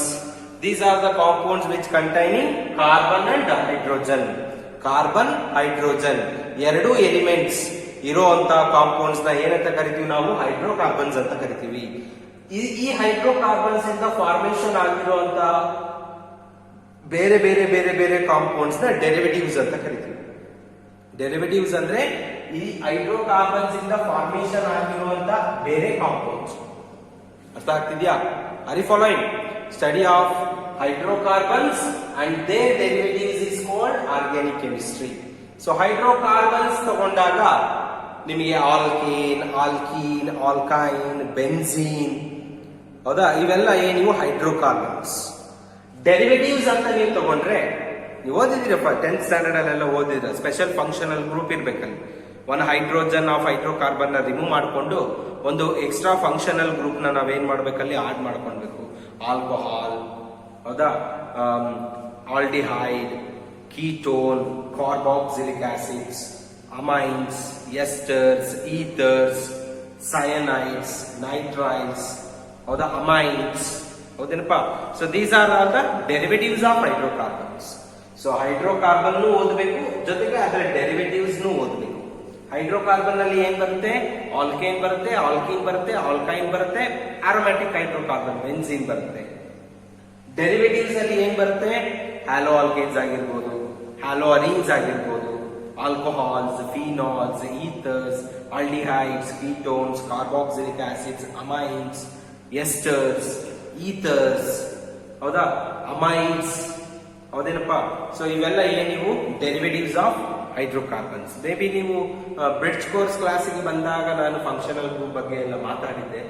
These are the compounds which containing carbon and hydrogen. Carbon, hydrogen ಎರಡು elements ಇರುವಂತ compounds ನ ಏನಂತ ಕರಿತೀವಿ ನಾವು ಹೈಡ್ರೋಕಾರ್ಬನ್ಸ್ ಅಂತ ಕರಿತೀವಿ. ಈ ಹೈಡ್ರೋಕಾರ್ಬನ್ಸ್ ಇಂದ ಫಾರ್ಮೇಶನ್ ಆಗಿರುವಂತ ಬೇರೆ ಬೇರೆ ಬೇರೆ ಬೇರೆ ಕಾಂಪೌಂಡ್ಸ್ ನ ಡೆರಿವೇಟಿವ್ಸ್ ಅಂತ ಕರಿತೀವಿ. ಡೆರಿವೇಟಿವ್ಸ್ ಅಂದ್ರೆ ಈ ಹೈಡ್ರೋಕಾರ್ಬನ್ಸ್ ಇಂದ ಫಾರ್ಮೇಶನ್ ಆಗಿರುವಂತ ಬೇರೆ ಕಾಂಪೌಂಡ್ಸ್. ಅರ್ಥ ಆಗ್ತಿದ್ಯಾ? Are you following? Study of hydrocarbons and their derivatives is called organic chemistry. So hydrocarbons ತಗೊಂಡಾಗ ನಿಮಗೆ ಆಲ್ಕೇನ್, ಆಲ್ಕೀನ್, ಆಲ್ಕೈನ್, ಬೆನ್ಝೀನ್, ಹೌದಾ, ಇವೆಲ್ಲ ಏನಿವು ಹೈಡ್ರೋಕಾರ್ಬನ್ಸ್. ಡೆರಿವೇಟಿವ್ಸ್ ಅಂತ ನೀವು ತಗೊಂಡ್ರೆ ನೀವು ಓದಿದಿರಪ್ಪ 10th ಸ್ಟ್ಯಾಂಡರ್ಡ್ ಅಲ್ಲೆಲ್ಲ ಓದಿದ್ರ, ಸ್ಪೆಷಲ್ ಫಂಕ್ಷನಲ್ ಗ್ರೂಪ್ ಇರ್ಬೇಕಲ್ಲಿ. ಒಂದು ಹೈಡ್ರೋಜನ್ ಆಫ್ ಹೈಡ್ರೋಕಾರ್ಬನ್ ನ ರಿಮೂವ್ ಮಾಡಿಕೊಂಡು ಒಂದು ಎಕ್ಸ್ಟ್ರಾ ಫಂಕ್ಷನಲ್ ಗ್ರೂಪ್ ನ ನಾವೇನ್ ಮಾಡ್ಬೇಕಲ್ಲಿ ಆಡ್ ಮಾಡ್ಕೊಳ್ಬೇಕು. ಆಲ್ಕೋಹಾಲ್, ಹೌದಾ, aldehyde, ketone, carboxylic acids, amines, esters, ethers, cyanides, nitriles, ಹೌದಾ, ಅಮೈನ್ಸ್, ಹೌದೇನಪ್ಪ. So these are all the derivatives of hydrocarbons. So hydrocarbon ಓದಬೇಕು, ಜೊತೆಗೆ ಅದರ ಡೆರಿವೇಟಿವ್ಸ್ ಓದಬೇಕು. ಹೈಡ್ರೋಕಾರ್ಬನ್ ನಲ್ಲಿ ಏನ್ ಬರುತ್ತೆ? ಆಲ್ಕೇನ್ ಬರುತ್ತೆ, ಆಲ್ಕೀನ್ ಬರುತ್ತೆ, ಆಲ್ಕೈನ್ ಬರುತ್ತೆ, ಆರೋಮ್ಯಾಟಿಕ್ ಹೈಡ್ರೋಕಾರ್ಬನ್ ಬೆನ್ಝೀನ್ ಬರುತ್ತೆ. ಡೆರಿವೇಟಿವ್ಸ್ ಅಲ್ಲಿ ಏನ್ ಬರುತ್ತೆ? ಹ್ಯಾಲೋ ಆಲ್ಕೇನ್ಸ್ ಆಗಿರ್ಬೋದು, ಹ್ಯಾಲೋ ಅರೀನ್ಸ್ ಆಗಿರ್ಬೋದು, alcohols, phenols, ethers, aldehydes, ketones, carboxylic acids, amines, esters, ethers, ಹೌದಾ, ಅಮೈನ್ಸ್, ಹೌದೇನಪ್ಪ. ಸೊ ಇವೆಲ್ಲ ಏನಿವು derivatives of hydrocarbons. May be ನೀವು ಬ್ರಿಡ್ಜ್ ಕೋರ್ಸ್ ಕ್ಲಾಸಿಗೆ ಬಂದಾಗ ನಾನು ಫಂಕ್ಷನಲ್ ಗ್ರೂಪ್ ಬಗ್ಗೆ ಎಲ್ಲ ಮಾತಾಡಿದ್ದೆ.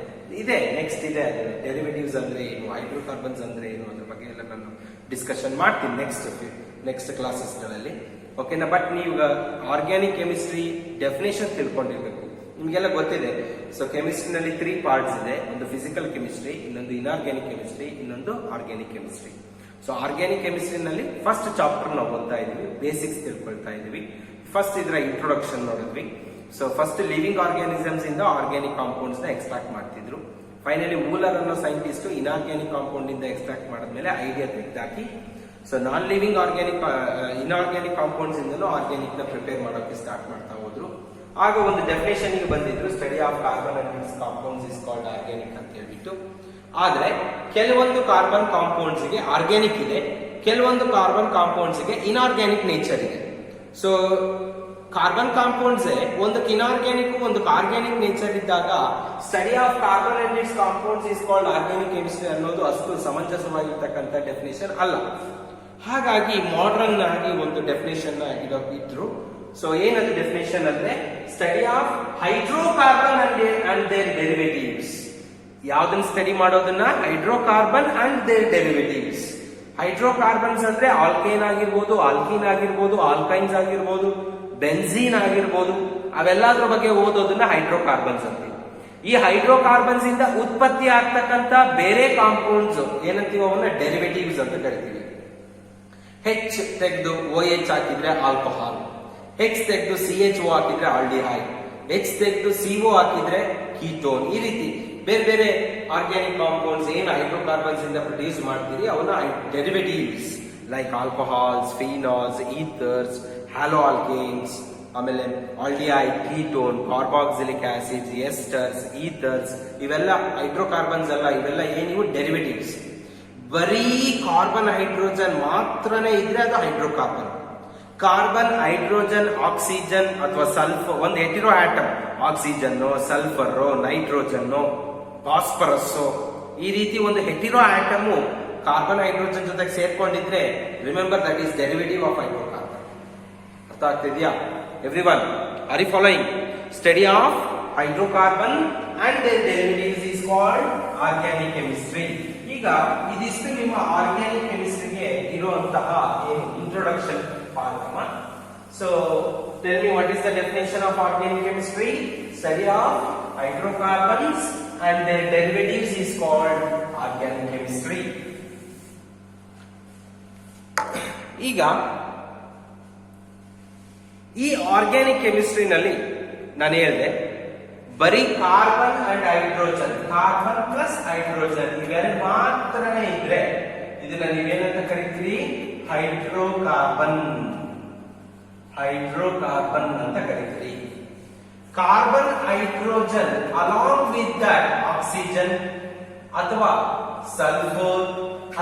ಇದೆ ನೆಕ್ಸ್ಟ್ ಇದೆ, ಅದು ಡೆರಿವೇಟಿವ್ಸ್ ಅಂದ್ರೆ ಏನು, ಹೈಡ್ರೋಕಾರ್ಬನ್ಸ್ ಅಂದ್ರೆ ಏನು, ಅದ್ರ ಬಗ್ಗೆ ಎಲ್ಲ ನಾನು ಡಿಸ್ಕಷನ್ ಮಾಡ್ತೀನಿ ನೆಕ್ಸ್ಟ್ ಕ್ಲಾಸಸ್ ಗಳಲ್ಲಿ. ಓಕೆನಾ? ಬಟ್ ನೀವು ಆರ್ಗ್ಯಾನಿಕ್ ಕೆಮಿಸ್ಟ್ರಿ ಡೆಫಿನೇಷನ್ ತಿಳ್ಕೊಂಡಿರ್ಬೇಕು. ನಿಮ್ಗೆಲ್ಲ ಗೊತ್ತಿದೆ. ಸೊ ಕೆಮಿಸ್ಟ್ರಿನಲ್ಲಿ 3 ಪಾರ್ಟ್ಸ್ ಇದೆ. ಒಂದು ಫಿಸಿಕಲ್ ಕೆಮಿಸ್ಟ್ರಿ, ಇನ್ನೊಂದು ಇನ್ಆರ್ಗ್ಯಾನಿಕ್ ಕೆಮಿಸ್ಟ್ರಿ, ಇನ್ನೊಂದು ಆರ್ಗ್ಯಾನಿಕ್ ಕೆಮಿಸ್ಟ್ರಿ. ಸೊ ಆರ್ಗ್ಯಾನಿಕ್ ಕೆಮಿಸ್ಟ್ರಿನಲ್ಲಿ ಫಸ್ಟ್ ಚಾಪ್ಟರ್ ನಾವು ಓದ್ತಾ ಇದೀವಿ, ಬೇಸಿಕ್ಸ್ ತಿಳ್ಕೊಳ್ತಾ ಇದೀವಿ. ಫಸ್ಟ್ ಇದರ ಇಂಟ್ರೊಡಕ್ಷನ್ ನೋಡಿದ್ವಿ. ಸೊ ಫಸ್ಟ್ ಲಿವಿಂಗ್ ಆರ್ಗ್ಯಾನಿಸಮ್ಸ್ ಇಂದ ಆರ್ಗ್ಯಾನಿಕ್ ಕಾಂಪೌಂಡ್ಸ್ ನ ಎಕ್ಸ್ಟ್ರಾಕ್ಟ್ ಮಾಡ್ತಿದ್ರು. ಫೈನಲಿ ಮೂಲರ್ ಅನ್ನೋ ಸೈಂಟಿಸ್ಟ್ ಇನ್ಆರ್ಗ್ಯಾನಿಕ್ ಕಾಂಪೌಂಡ್ ಇಂದ ಎಕ್ಸ್ಟ್ರಾಕ್ಟ್ ಮಾಡಿದ್ಮೇಲೆ ಐಡಿಯಾ ತೆಗೆದಾಕಿ so non living organic inorganic compounds ಇಂದಲೂ ಆರ್ಗ್ಯಾನಿಕ್ ನ ಪ್ರಿಪೇರ್ ಮಾಡೋಕೆ ಸ್ಟಾರ್ಟ್ ಮಾಡ್ತಾ ಹೋದ್ರು. ಆಗ ಒಂದು ಡೆಫಿನೇಷನ್ ಗೆ ಬಂದಿದ್ರು, study of carbon and its compounds is called organic ಅಂತ ಹೇಳ್ಬಿಟ್ಟು. ಆದ್ರೆ ಕೆಲವೊಂದು ಕಾರ್ಬನ್ ಕಾಂಪೌಂಡ್ಸ್ ಗೆ ಆರ್ಗ್ಯಾನಿಕ್ ಇದೆ, ಕೆಲವೊಂದು ಕಾರ್ಬನ್ ಕಾಂಪೌಂಡ್ಸ್ ಗೆ ಇನ್ಆರ್ಗ್ಯಾನಿಕ್ ನೇಚರ್ ಇದೆ. ಸೊ ಕಾರ್ಬನ್ ಕಾಂಪೌಂಡ್ಸ್ ಒಂದಕ್ಕೆ ಇನ್ಆರ್ಗ್ಯಾನಿಕ್ ಒಂದಕ್ಕೆ ಆರ್ಗ್ಯಾನಿಕ್ ನೇಚರ್ ಇದ್ದಾಗ study of carbon and its compounds is called organic chemistry ಅನ್ನೋದು ಅಷ್ಟು ಸಮಂಜಸವಾಗಿರ್ತಕ್ಕಂಥ ಡೆಫಿನೇಷನ್ ಅಲ್ಲ. ಹಾಗಾಗಿ ಮಾಡರ್ನ್ ಆಗಿ ಒಂದು ಡೆಫಿನೇಷನ್ ಇದ್ರು. ಸೊ ಏನದು ಡೆಫಿನೇಷನ್ ಅಂದ್ರೆ study of hydrocarbon and their derivatives. ಯಾವ್ದನ್ನ ಸ್ಟಡಿ ಮಾಡೋದನ್ನ? Hydrocarbon and their derivatives. Hydrocarbons ಅಂದ್ರೆ ಆಲ್ಕೇನ್ ಆಗಿರ್ಬೋದು, ಆಲ್ಕೀನ್ ಆಗಿರ್ಬೋದು, ಆಲ್ಕೈನ್ಸ್ ಆಗಿರ್ಬೋದು, ಬೆನ್ಝೀನ್ ಆಗಿರ್ಬೋದು, ಅವೆಲ್ಲದ್ರ ಬಗ್ಗೆ ಓದೋದನ್ನ ಹೈಡ್ರೋಕಾರ್ಬನ್ಸ್ ಅಂತ. ಈ ಹೈಡ್ರೋಕಾರ್ಬನ್ಸ್ ಇಂದ ಉತ್ಪತ್ತಿ ಆಗ್ತಕ್ಕಂತ ಬೇರೆ ಕಾಂಪೌಂಡ್ಸ್ ಏನಂತೀವಿ ಅವನ್ನ ಡೆರಿವೇಟಿವ್ಸ್ ಅಂತ ಕರಿತೀವಿ. ಹೆಚ್ ತೆಗೆದು OH ಹಾಕಿದ್ರೆ ಆಲ್ಕೋಹಾಲ್, H ತೆಗೆದು CHO ಹಾಕಿದ್ರೆ ಆಲ್ಡಿಹೈಡ್, H ತೆಗೆದು CO ಹಾಕಿದ್ರೆ ಕೀಟೋನ್. ಈ ರೀತಿ ಬೇರೆ ಬೇರೆ ಆರ್ಗ್ಯಾನಿಕ್ ಕಾಂಪೌಂಡ್ಸ್ ಏನು ಹೈಡ್ರೋಕಾರ್ಬನ್ಸ್ ಇಂದ ಪ್ರೊಡ್ಯೂಸ್ ಮಾಡ್ತೀರಿ ಅವನ್ನ derivatives like alcohols, phenols, ethers, haloalkanes, ಆಮೇಲೆ aldehyde, ketone, carboxylic acids, esters, ethers, ಇವೆಲ್ಲ ಹೈಡ್ರೋಕಾರ್ಬನ್ಸ್ ಅಲ್ಲ, ಇವೆಲ್ಲ ಏನಿವು ಡೆರಿವೇಟಿವ್ಸ್. ಬರೀ ಕಾರ್ಬನ್ ಹೈಡ್ರೋಜನ್ ಮಾತ್ರನೇ ಇದ್ರೆ ಅದು ಹೈಡ್ರೋಕಾರ್ಬನ್. ಕಾರ್ಬನ್, ಹೈಡ್ರೋಜನ್, ಆಕ್ಸಿಜನ್ ಅಥವಾ ಸಲ್ಫರ್, ಒಂದು heteroatom, oxygen, sulphur, nitrogen, phosphorus, ಈ ರೀತಿ ಒಂದು ಹೆಟಿರೋ ಆಟಮ್ ಕಾರ್ಬನ್ ಹೈಡ್ರೋಜನ್ ಜೊತೆಗೆ ಸೇರ್ಕೊಂಡಿದ್ರೆ remember that is derivative of hydrocarbon. ಅರ್ಥ ಆಗ್ತಿದ್ಯಾ everyone? Are you following? Study of hydrocarbon and their derivatives is called organic chemistry. ಈಗ ಇದಿಷ್ಟು ನಿಮ್ಮ ಆರ್ಗ್ಯಾನಿಕ್ ಕೆಮಿಸ್ಟ್ರಿಗೆ ಇರುವಂತಹ introduction part. So tell me, what is the definition of organic chemistry? Study of hydrocarbons and their derivatives is called organic chemistry. ಈಗ ಈ organic chemistry ನಲ್ಲಿ ನಾನು ಹೇಳಿದೆ ಬರೀ carbon and hydrogen, carbon plus hydrogen ಇವೆರಡು ಮಾತ್ರನೇ ಇದ್ರೆ ಇದನ್ನ ನೀವೇನಂತ ಕರಿತೀರಿ? ಹೈಡ್ರೋಕಾರ್ಬನ್. ಹೈಡ್ರೋಕಾರ್ಬನ್ ಅಂತ ಕರೀತೀರಿ. Carbon, hydrogen along with that oxygen ಅಥವಾ ಸಲ್ಫರ್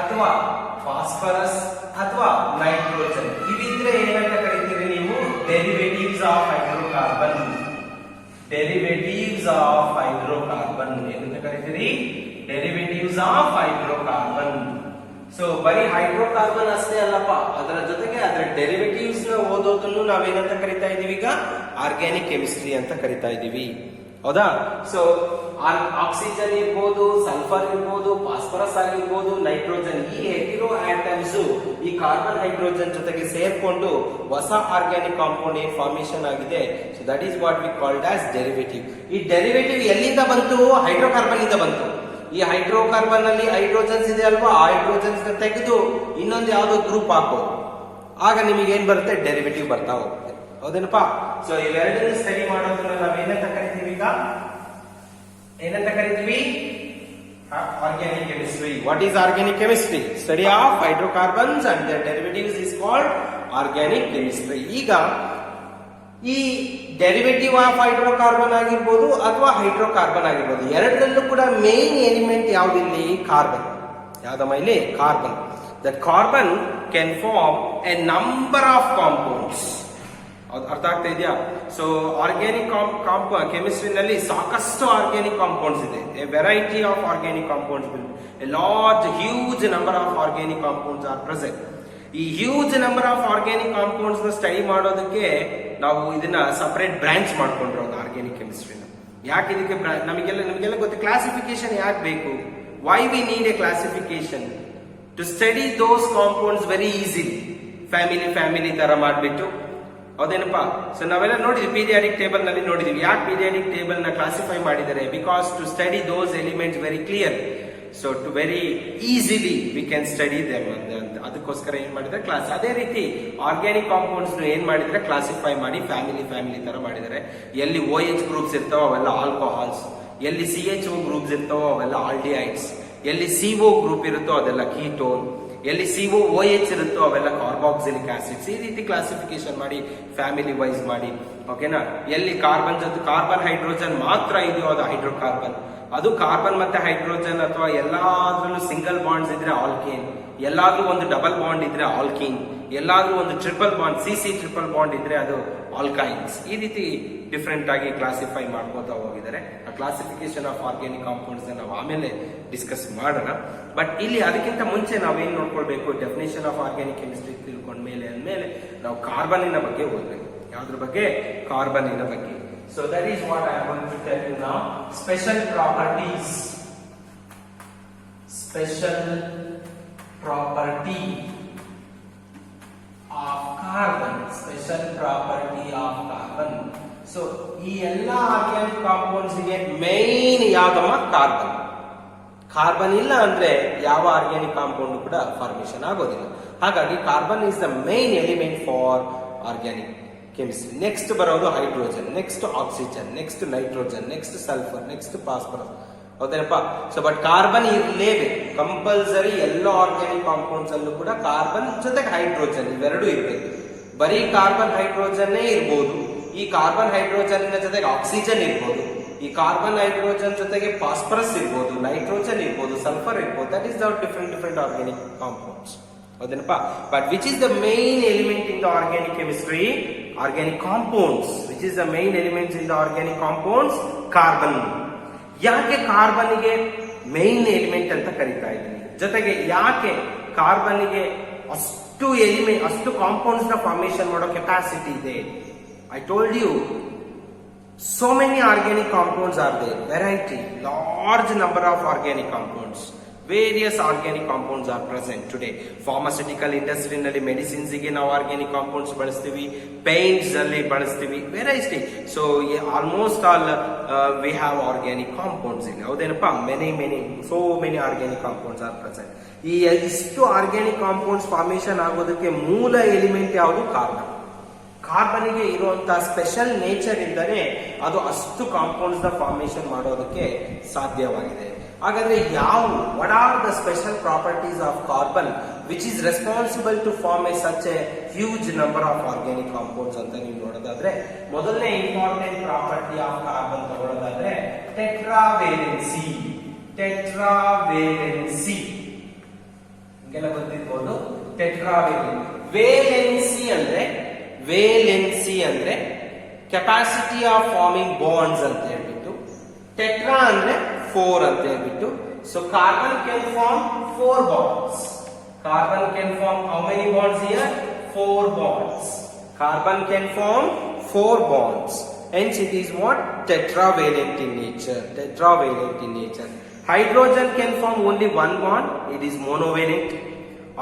ಅಥವಾ ಫಾಸ್ಫರಸ್ ಅಥವಾ ನೈಟ್ರೋಜನ್ ಇವಿದ್ರೆ ಏನಂತ ಕರೀತೀರಿ ನೀವು? Derivatives of hydrocarbon. Derivatives of hydrocarbon ಏನಂತ ಕರೀತೀರಿ? Derivatives of hydrocarbon. ಸೊ ಬರೀ ಹೈಡ್ರೋಕಾರ್ಬನ್ ಅಷ್ಟೇ ಅಲ್ಲಪ್ಪ, ಅದರ ಜೊತೆಗೆ ಅದರ ಡೆರಿವೇಟಿವ್ಸ್ ನ ಓದೋದನ್ನು ನಾವೇನಂತ ಕರಿತಾ ಇದೀವಿ? ಈಗ ಆರ್ಗ್ಯಾನಿಕ್ ಕೆಮಿಸ್ಟ್ರಿ ಅಂತ ಕರಿತಾ ಇದೀವಿ, ಹೌದಾ? ಸೊ ಆಕ್ಸಿಜನ್ ಇರ್ಬೋದು, ಸಲ್ಫರ್ ಇರ್ಬೋದು, ಫಾಸ್ಫರಸ್ ಆಗಿರ್ಬೋದು, ನೈಟ್ರೋಜನ್, ಈ ಹೆಟಿರೋ ಆಟಮ್ಸ್ ಈ ಕಾರ್ಬನ್ ಹೈಡ್ರೋಜನ್ ಜೊತೆಗೆ ಸೇರ್ಕೊಂಡು ಹೊಸ ಆರ್ಗ್ಯಾನಿಕ್ ಕಾಂಪೌಂಡ್ ಏನ್ ಫಾರ್ಮೇಶನ್ ಆಗಿದೆ, so that is what we called as derivative. ಈ ಡೆರಿವೇಟಿವ್ ಎಲ್ಲಿಂದ ಬಂತು? ಹೈಡ್ರೋಕಾರ್ಬನ್ ಇಂದ ಬಂತು. ಈ ಹೈಡ್ರೋಕಾರ್ಬನ್ ಅಲ್ಲಿ ಹೈಡ್ರೋಜನ್ಸ್ ಇದೆ ಅಲ್ವಾ, ಆ ಹೈಡ್ರೋಜನ್ಸ್ ತೆಗೆದು ಇನ್ನೊಂದು ಯಾವ್ದೋ ಗ್ರೂಪ್ ಹಾಕೋದು, ಆಗ ನಿಮಗೆ ಏನ್ ಬರುತ್ತೆ? ಡೆರಿವೇಟಿವ್ ಬರ್ತಾ ಹೋಗುತ್ತೆ, ಹೌದೇನಪ್ಪ? ಸೊ ಇವೆರಡನ್ನು ಸ್ಟಡಿ ಮಾಡೋದನ್ನ ನಾವೇನಂತ ಕರಿತೀವಿ? ಈಗ ಏನಂತ ಕರಿತೀವಿ? Organic chemistry. What is organic chemistry? Study of hydrocarbons and their derivatives is called organic chemistry. ಈಗ ಈ ಡೆರಿವೇಟಿವ್ ಆಫ್ ಹೈಡ್ರೋಕಾರ್ಬನ್ ಆಗಿರ್ಬೋದು ಅಥವಾ ಹೈಡ್ರೋಕಾರ್ಬನ್ ಆಗಿರ್ಬೋದು, ಎರಡರಲ್ಲೂ ಕೂಡ ಮೇನ್ ಎಲಿಮೆಂಟ್ ಯಾವ್ದಿಲ್ಲಿ? ಕಾರ್ಬನ್. ಯಾವ್ದಮ್ಮ ಇಲ್ಲಿ? Carbon. That carbon can form a number of compounds. ಅರ್ಥ ಆಗ್ತಾ ಇದೆಯಾ? ಸೊ ಆರ್ಗ್ಯಾನಿಕ್ ಕೆಮಿಸ್ಟ್ರಿನಲ್ಲಿ ಸಾಕಷ್ಟು ಆರ್ಗ್ಯಾನಿಕ್ ಕಾಂಪೌಂಡ್ಸ್ ಇದೆ. A variety of organic compounds, a large huge number of organic compounds are present. ಈ huge number of organic compounds ನ study ಮಾಡೋದಕ್ಕೆ ನಾವು ಇದನ್ನ ಸಪರೇಟ್ ಬ್ರಾಂಚ್ ಮಾಡ್ಕೊಂಡಿರೋದು ಆರ್ಗ್ಯಾನಿಕ್ ಕೆಮಿಸ್ಟ್ರಿನ. ಯಾಕೆ ಇದಕ್ಕೆ ನಮಗೆಲ್ಲ ಗೊತ್ತು, ಕ್ಲಾಸಿಫಿಕೇಶನ್ ಯಾಕೆ ಬೇಕು? Why we need A classification? To study those compounds very easily. Family ತರ ಮಾಡ್ಬಿಟ್ಟು, ಹೌದೇನಪ್ಪ? ಸೊ ನಾವೆಲ್ಲ ನೋಡಿದ್ವಿ, ಪೀರಿಯಾಡಿಕ್ ಟೇಬಲ್ ನಲ್ಲಿ ನೋಡಿದ್ವಿ. ಯಾಕೆ ಪೀರಿಯಾಡಿಕ್ ಟೇಬಲ್ ನ ಕ್ಲಾಸಿಫೈ ಮಾಡಿದ್ದಾರೆ? Because to study those elements very clear. So to very easily we can study them. ಅದಕ್ಕೋಸ್ಕರ ಏನ್ ಮಾಡಿದ್ರೆ ಕ್ಲಾಸ್. ಅದೇ ರೀತಿ ಆರ್ಗ್ಯಾನಿಕ್ ಕಾಂಪೌಂಡ್ಸ್ ಏನ್ ಮಾಡಿದ್ರೆ ಕ್ಲಾಸಿಫೈ ಮಾಡಿ ಫ್ಯಾಮಿಲಿ ತರ ಮಾಡಿದ್ದಾರೆ. ಎಲ್ಲಿ OH ಗ್ರೂಪ್ಸ್ ಇರ್ತಾವ ಅವೆಲ್ಲ ಆಲ್ಕೋಹಾಲ್ಸ್, ಎಲ್ಲಿ CHO ಗ್ರೂಪ್ಸ್ ಇರ್ತಾವೋ ಅವೆಲ್ಲ ಆಲ್ಡಿಹೈಡ್ಸ್, ಎಲ್ಲಿ CO ಗ್ರೂಪ್ ಇರುತ್ತೋ ಅದೆಲ್ಲ ಕೀಟೋನ್, ಎಲ್ಲಿ COOH ಇರುತ್ತೋ ಅವೆಲ್ಲ ಕಾರ್ಬಾಕ್ಸಿಲಿಕ್ ಆಸಿಡ್ಸ್. ಈ ರೀತಿ ಕ್ಲಾಸಿಫಿಕೇಶನ್ ಮಾಡಿ ಫ್ಯಾಮಿಲಿ ವೈಸ್ ಮಾಡಿ, ಓಕೆನಾ? ಎಲ್ಲಿ ಕಾರ್ಬನ್ ಹೈಡ್ರೋಜನ್ ಮಾತ್ರ ಇದೆಯೋ ಅದು ಹೈಡ್ರೋಕಾರ್ಬನ್. ಅದು ಕಾರ್ಬನ್ ಮತ್ತೆ ಹೈಡ್ರೋಜನ್ ಅಥವಾ ಎಲ್ಲಾದ್ರಲ್ಲೂ ಸಿಂಗಲ್ ಬಾಂಡ್ಸ್ ಇದ್ರೆ ಆಲ್ಕೇನ್, ಎಲ್ಲಾದ್ರೂ ಒಂದು ಡಬಲ್ ಬಾಂಡ್ ಇದ್ರೆ ಆಲ್ಕೀನ್, ಎಲ್ಲಾದ್ರೂ ಒಂದು triple bond CC triple bond ಇದ್ರೆ ಅದು ಆಲ್ಕೈನ್ಸ್. ಈ ರೀತಿ ಡಿಫ್ರೆಂಟ್ ಆಗಿ ಕ್ಲಾಸಿಫೈ ಮಾಡ್ಕೋತಾ ಹೋಗಿದ್ದಾರೆ. ಆ ಕ್ಲಾಸಿಫಿಕೇಶನ್ ಆಫ್ ಆರ್ಗ್ಯಾನಿಕ್ ಕಾಂಪೌಂಡ್ಸ್ ನಾವು ಆಮೇಲೆ ಡಿಸ್ಕಸ್ ಮಾಡೋಣ. ಬಟ್ ಇಲ್ಲಿ ಅದಕ್ಕಿಂತ ಮುಂಚೆ ನಾವೇನ್ ನೋಡ್ಕೊಳ್ಬೇಕು? ಡೆಫಿನೇಷನ್ ಆಫ್ ಆರ್ಗ್ಯಾನಿಕ್ ಕೆಮಿಸ್ಟ್ರಿ ತಿಳ್ಕೊಂಡ ಮೇಲೆ ನಾವು ಕಾರ್ಬನ್ನಿನ ಬಗ್ಗೆ ಓದಬೇಕು. ಯಾವ್ದ್ರ ಬಗ್ಗೆ? ಕಾರ್ಬನ್ನಿನ ಬಗ್ಗೆ. So that is what I am going to tell you now. Special properties. Special property of carbon. Special property of carbon. So ಈ ಎಲ್ಲ ಆರ್ಗ್ಯಾನಿಕ್ ಕಾಂಪೌಂಡ್ಸ್ ಗೆ ಮೇನ್ ಯಾವ್ದಮ್ಮ? ಕಾರ್ಬನ್. ಕಾರ್ಬನ್ ಇಲ್ಲ ಅಂದ್ರೆ ಯಾವ ಆರ್ಗ್ಯಾನಿಕ್ ಕಾಂಪೌಂಡ್ ಕೂಡ ಫಾರ್ಮೇಶನ್ ಆಗೋದಿಲ್ಲ. ಹಾಗಾಗಿ carbon is the main element for organic chemistry. Next ಬರೋದು hydrogen, next oxygen, next nitrogen, next sulphur, next phosphorus. ಹೌದೇನಪ್ಪ? ಸೊ ಬಟ್ ಕಾರ್ಬನ್ ಇರಲೇಬೇಕು ಕಂಪಲ್ಸರಿ. ಎಲ್ಲ ಆರ್ಗ್ಯಾನಿಕ್ ಕಾಂಪೌಂಡ್ಸ್ ಅಲ್ಲೂ ಕೂಡ ಕಾರ್ಬನ್ ಜೊತೆಗೆ ಹೈಡ್ರೋಜನ್ ಇವೆರಡೂ ಇರಬೇಕು. ಬರೀ ಕಾರ್ಬನ್ ಹೈಡ್ರೋಜನ್ನೇ ಇರ್ಬೋದು, ಈ ಕಾರ್ಬನ್ ಹೈಡ್ರೋಜನ್ ಜೊತೆಗೆ ಆಕ್ಸಿಜನ್ ಇರ್ಬೋದು, ಈ ಕಾರ್ಬನ್ ಹೈಡ್ರೋಜನ್ ಜೊತೆಗೆ ಫಾಸ್ಫರಸ್ ಇರ್ಬೋದು, ನೈಟ್ರೋಜನ್ ಇರ್ಬೋದು, ಸಲ್ಫರ್ ಇರ್ಬೋದು. That is the different organic compounds. ಹೌದೇನಪ್ಪ? But which is the main element in the organic chemistry? Organic compounds. Which is the main elements in the organic compounds? Carbon. ಯಾಕೆ ಕಾರ್ಬನ್ಗೆ main element ಅಂತ ಕರೀತಾ ಇದ್ದೀನಿ? ಜೊತೆಗೆ ಯಾಕೆ ಕಾರ್ಬನ್ಗೆ ಅಷ್ಟು ಕಾಂಪೌಂಡ್ಸ್ ನ ಫಾರ್ಮೇಶನ್ ಮಾಡೋ ಕೆಪಾಸಿಟಿ ಇದೆ? I told you so many organic compounds are there, variety, large number of organic compounds. Various organic compounds are present today. Pharmaceutical industry nalli medicines ಗೆ ನಾವು organic compounds ಬಳಸ್ತೀವಿ, paints ಅಲ್ಲಿ ಬಳಸ್ತೀವಿ, variety. So almost all we have organic compounds ಇಲ್ಲಿ. ಹೌದೇನಪ್ಪ? so many organic compounds are present. ಈ ಇಷ್ಟು organic compounds formation ಆಗೋದಕ್ಕೆ ಮೂಲ ಎಲಿಮೆಂಟ್ ಯಾವುದು? ಕಾರ್ಬನ್. ಕಾರ್ಬನ್ಗೆ ಇರುವಂತಹ ಸ್ಪೆಷಲ್ ನೇಚರ್ ಇಂದನೇ ಅದು ಅಷ್ಟು ಕಾಂಪೌಂಡ್ಸ್ ನ ಫಾರ್ಮೇಶನ್ ಮಾಡೋದಕ್ಕೆ ಸಾಧ್ಯವಾಗಿದೆ. ಹಾಗಾದ್ರೆ what are the special properties of carbon which is responsible to form such a huge number of organic compounds ಅಂತ ನೀವು ನೋಡೋದಾದ್ರೆ, ಮೊದಲನೇ ಇಂಪಾರ್ಟೆಂಟ್ ಪ್ರಾಪರ್ಟಿ ಆಫ್ ಕಾರ್ಬನ್ ತಗೊಳ್ಳೋದಾದ್ರೆ ಟೆಟ್ರಾವೇಲೆನ್ಸಿ. ಟೆಟ್ರಾವೇಲೆನ್ಸಿ ನಿಮಗೆಲ್ಲ ಗೊತ್ತಿರ್ಬೋದು. ವೇಲೆನ್ಸಿ ಅಂದ್ರೆ ಕೆಪಾಸಿಟಿ ಆಫ್ ಫಾರ್ಮಿಂಗ್ ಬಾಂಡ್ಸ್ ಅಂತ ಹೇಳ್ಬಿಟ್ಟು, ಟೆಟ್ರಾ ಅಂದ್ರೆ 4 ಅಂತ ಹೇಳ್ಬಿಟ್ಟು. So carbon can form 4 bonds. Carbon can form how many bonds here? 4 bonds. Carbon can form 4 bonds. Hence it is what? Tetravalent in nature. Hydrogen can form only 1 bond. It is monovalent.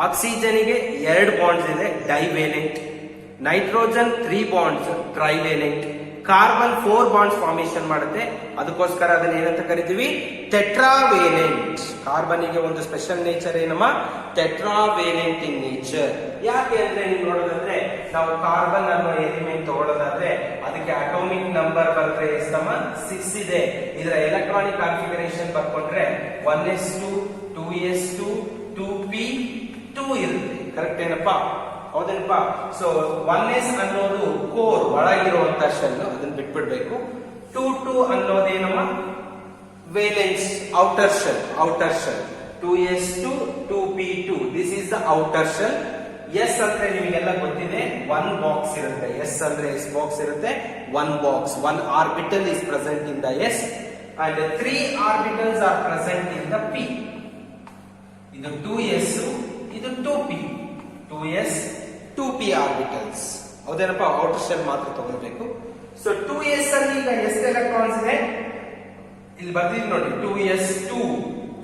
Oxygen ಗೆ 2 bonds ಇದೆ, divalent. Nitrogen 3 bonds, trivalent. Carbon 4 bonds formation ಮಾಡುತ್ತೆ, ಅದಕ್ಕೋಸ್ಕರ ಅದನ್ನ ಏನಂತ ಕರಿತೀವಿ? ಟೆಟ್ರಾವೇಲೆಂಟ್. ಕಾರ್ಬನ್ಗೆ ಒಂದು special nature ಏನಮ್ಮ? ಟೆಟ್ರಾವೇಲೆಂಟ್ in nature. ಯಾಕೆ ಅಂದ್ರೆ ನೀವು ನೋಡೋದಾದ್ರೆ, ನಾವು ಕಾರ್ಬನ್ ಅನ್ನೋ ಎಲಿಮೆಂಟ್ ತಗೊಳ್ಳೋದಾದ್ರೆ ಅದಕ್ಕೆ ಅಟೋಮಿಕ್ ನಂಬರ್ ಬಂದ್ರೆ ಎಷ್ಟಮ್ಮ? 6 ಇದೆ. ಇದರ ಎಲೆಕ್ಟ್ರಾನಿಕ್ ಕಾನ್ಫಿಗರೇಷನ್ ಬರ್ಕೊಂಡ್ರೆ 1s2, 2s2, 2p2 ಇರುತ್ತೆ. ಕರೆಕ್ಟ್ ಏನಪ್ಪಾ? ಹೌದೇನಪ್ಪ? ಸೊ 1s ಅನ್ನೋದು ಕೋರ್, ಒಳಗಿರುವಂತ ಶೆಲ್, ಅದನ್ನ ಬಿಟ್ಬಿಡ್ಬೇಕು. 2 ಅನ್ನೋದೇನಮ್ಮ? Valence, outer shell. 2s2, 2p2. This is the outer shell. S ಅಂದ್ರೆ ನಿಮಗೆಲ್ಲ ಗೊತ್ತಿದೆ, 1 ಬಾಕ್ಸ್ ಇರುತ್ತೆ. ಎಸ್ ಅಂದ್ರೆ ಎಸ್ ಬಾಕ್ಸ್ ಇರುತ್ತೆ, 1 box. 1 orbital is present in the S and 3 orbitals are present in the P. ಇದು 2s, ಇದು 2p. 2s, 2p orbitals. ಹೌದೇನಪ್ಪ? Outer shell ಮಾತ್ರ ತಗೊಳ್ಬೇಕು. ಸೊ 2s ಅಲ್ಲಿ ಈಗ ಎಷ್ಟು ಎಲೆಕ್ಟ್ರಾನ್ಸ್ ಇದೆ? ಇಲ್ಲಿ ಬರ್ತಿದೆ ನೋಡಿ, 2s2.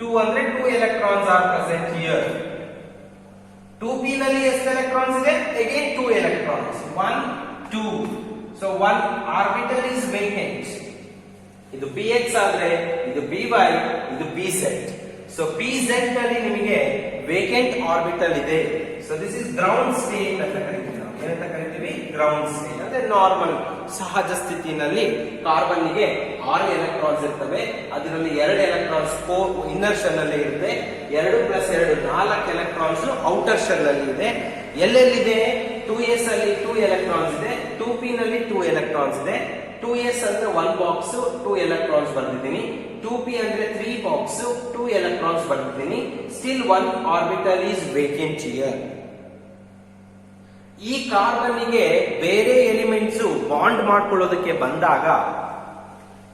2 ಅಂದ್ರೆ 2 electrons are present here. 2p ನಲ್ಲಿ ಎಷ್ಟು ಎಲೆಕ್ಟ್ರಾನ್ಸ್ ಇದೆ? again 2 electrons. 1, 2. So 1 orbital is vacant. ಇದು px ಆದ್ರೆ ಇದು py, ಇದು pz. ಸೊ pz ನಲ್ಲಿ ನಿಮಗೆ ವೇಕೆಂಟ್ ಆರ್ಬಿಟಲ್ ಇದೆ. So this is ground state ಅಂತ ಕರಿತೀವಿ ನಾವು. ಏನಂತ ಕರಿತೀವಿ? ಗ್ರೌಂಡ್ ಸ್ಟೇಟ್ ಅಂದ್ರೆ ನಾರ್ಮಲ್ ಸಹಜ ಸ್ಥಿತಿನಲ್ಲಿ ಕಾರ್ಬನ್ಗೆ 6 ಎಲೆಕ್ಟ್ರಾನ್ಸ್ ಇರ್ತವೆ. ಅದರಲ್ಲಿ 2 ಎಲೆಕ್ಟ್ರಾನ್ಸ್ ಇನ್ನರ್ ಶೆಲ್ ಅಲ್ಲಿ ಇರುತ್ತೆ, 2 + 2 4 ಎಲೆಕ್ಟ್ರಾನ್ಸ್ ಔಟರ್ ಶೆಲ್ ಅಲ್ಲಿ ಇದೆ. ಎಲ್ಲೆಲ್ಲಿದೆ? 2s ಅಲ್ಲಿ 2 ಎಲೆಕ್ಟ್ರಾನ್ಸ್ ಇದೆ, 2p ನಲ್ಲಿ 2 ಎಲೆಕ್ಟ್ರಾನ್ಸ್ ಇದೆ. 2s ಅಂದ್ರೆ 1 ಬಾಕ್ಸ್, 2 ಎಲೆಕ್ಟ್ರಾನ್ಸ್ ಬರ್ತಿದ್ದೀನಿ. 2p ಅಂದ್ರೆ 3 ಬಾಕ್ಸ್, 2 ಎಲೆಕ್ಟ್ರಾನ್ಸ್ ಬರ್ತಿದ್ದೀನಿ. Still 1 orbital is vacant here. ಈ ಕಾರ್ಬನ್ಗೆ ಬೇರೆ ಎಲಿಮೆಂಟ್ಸ್ ಬಾಂಡ್ ಮಾಡ್ಕೊಳ್ಳೋದಕ್ಕೆ ಬಂದಾಗ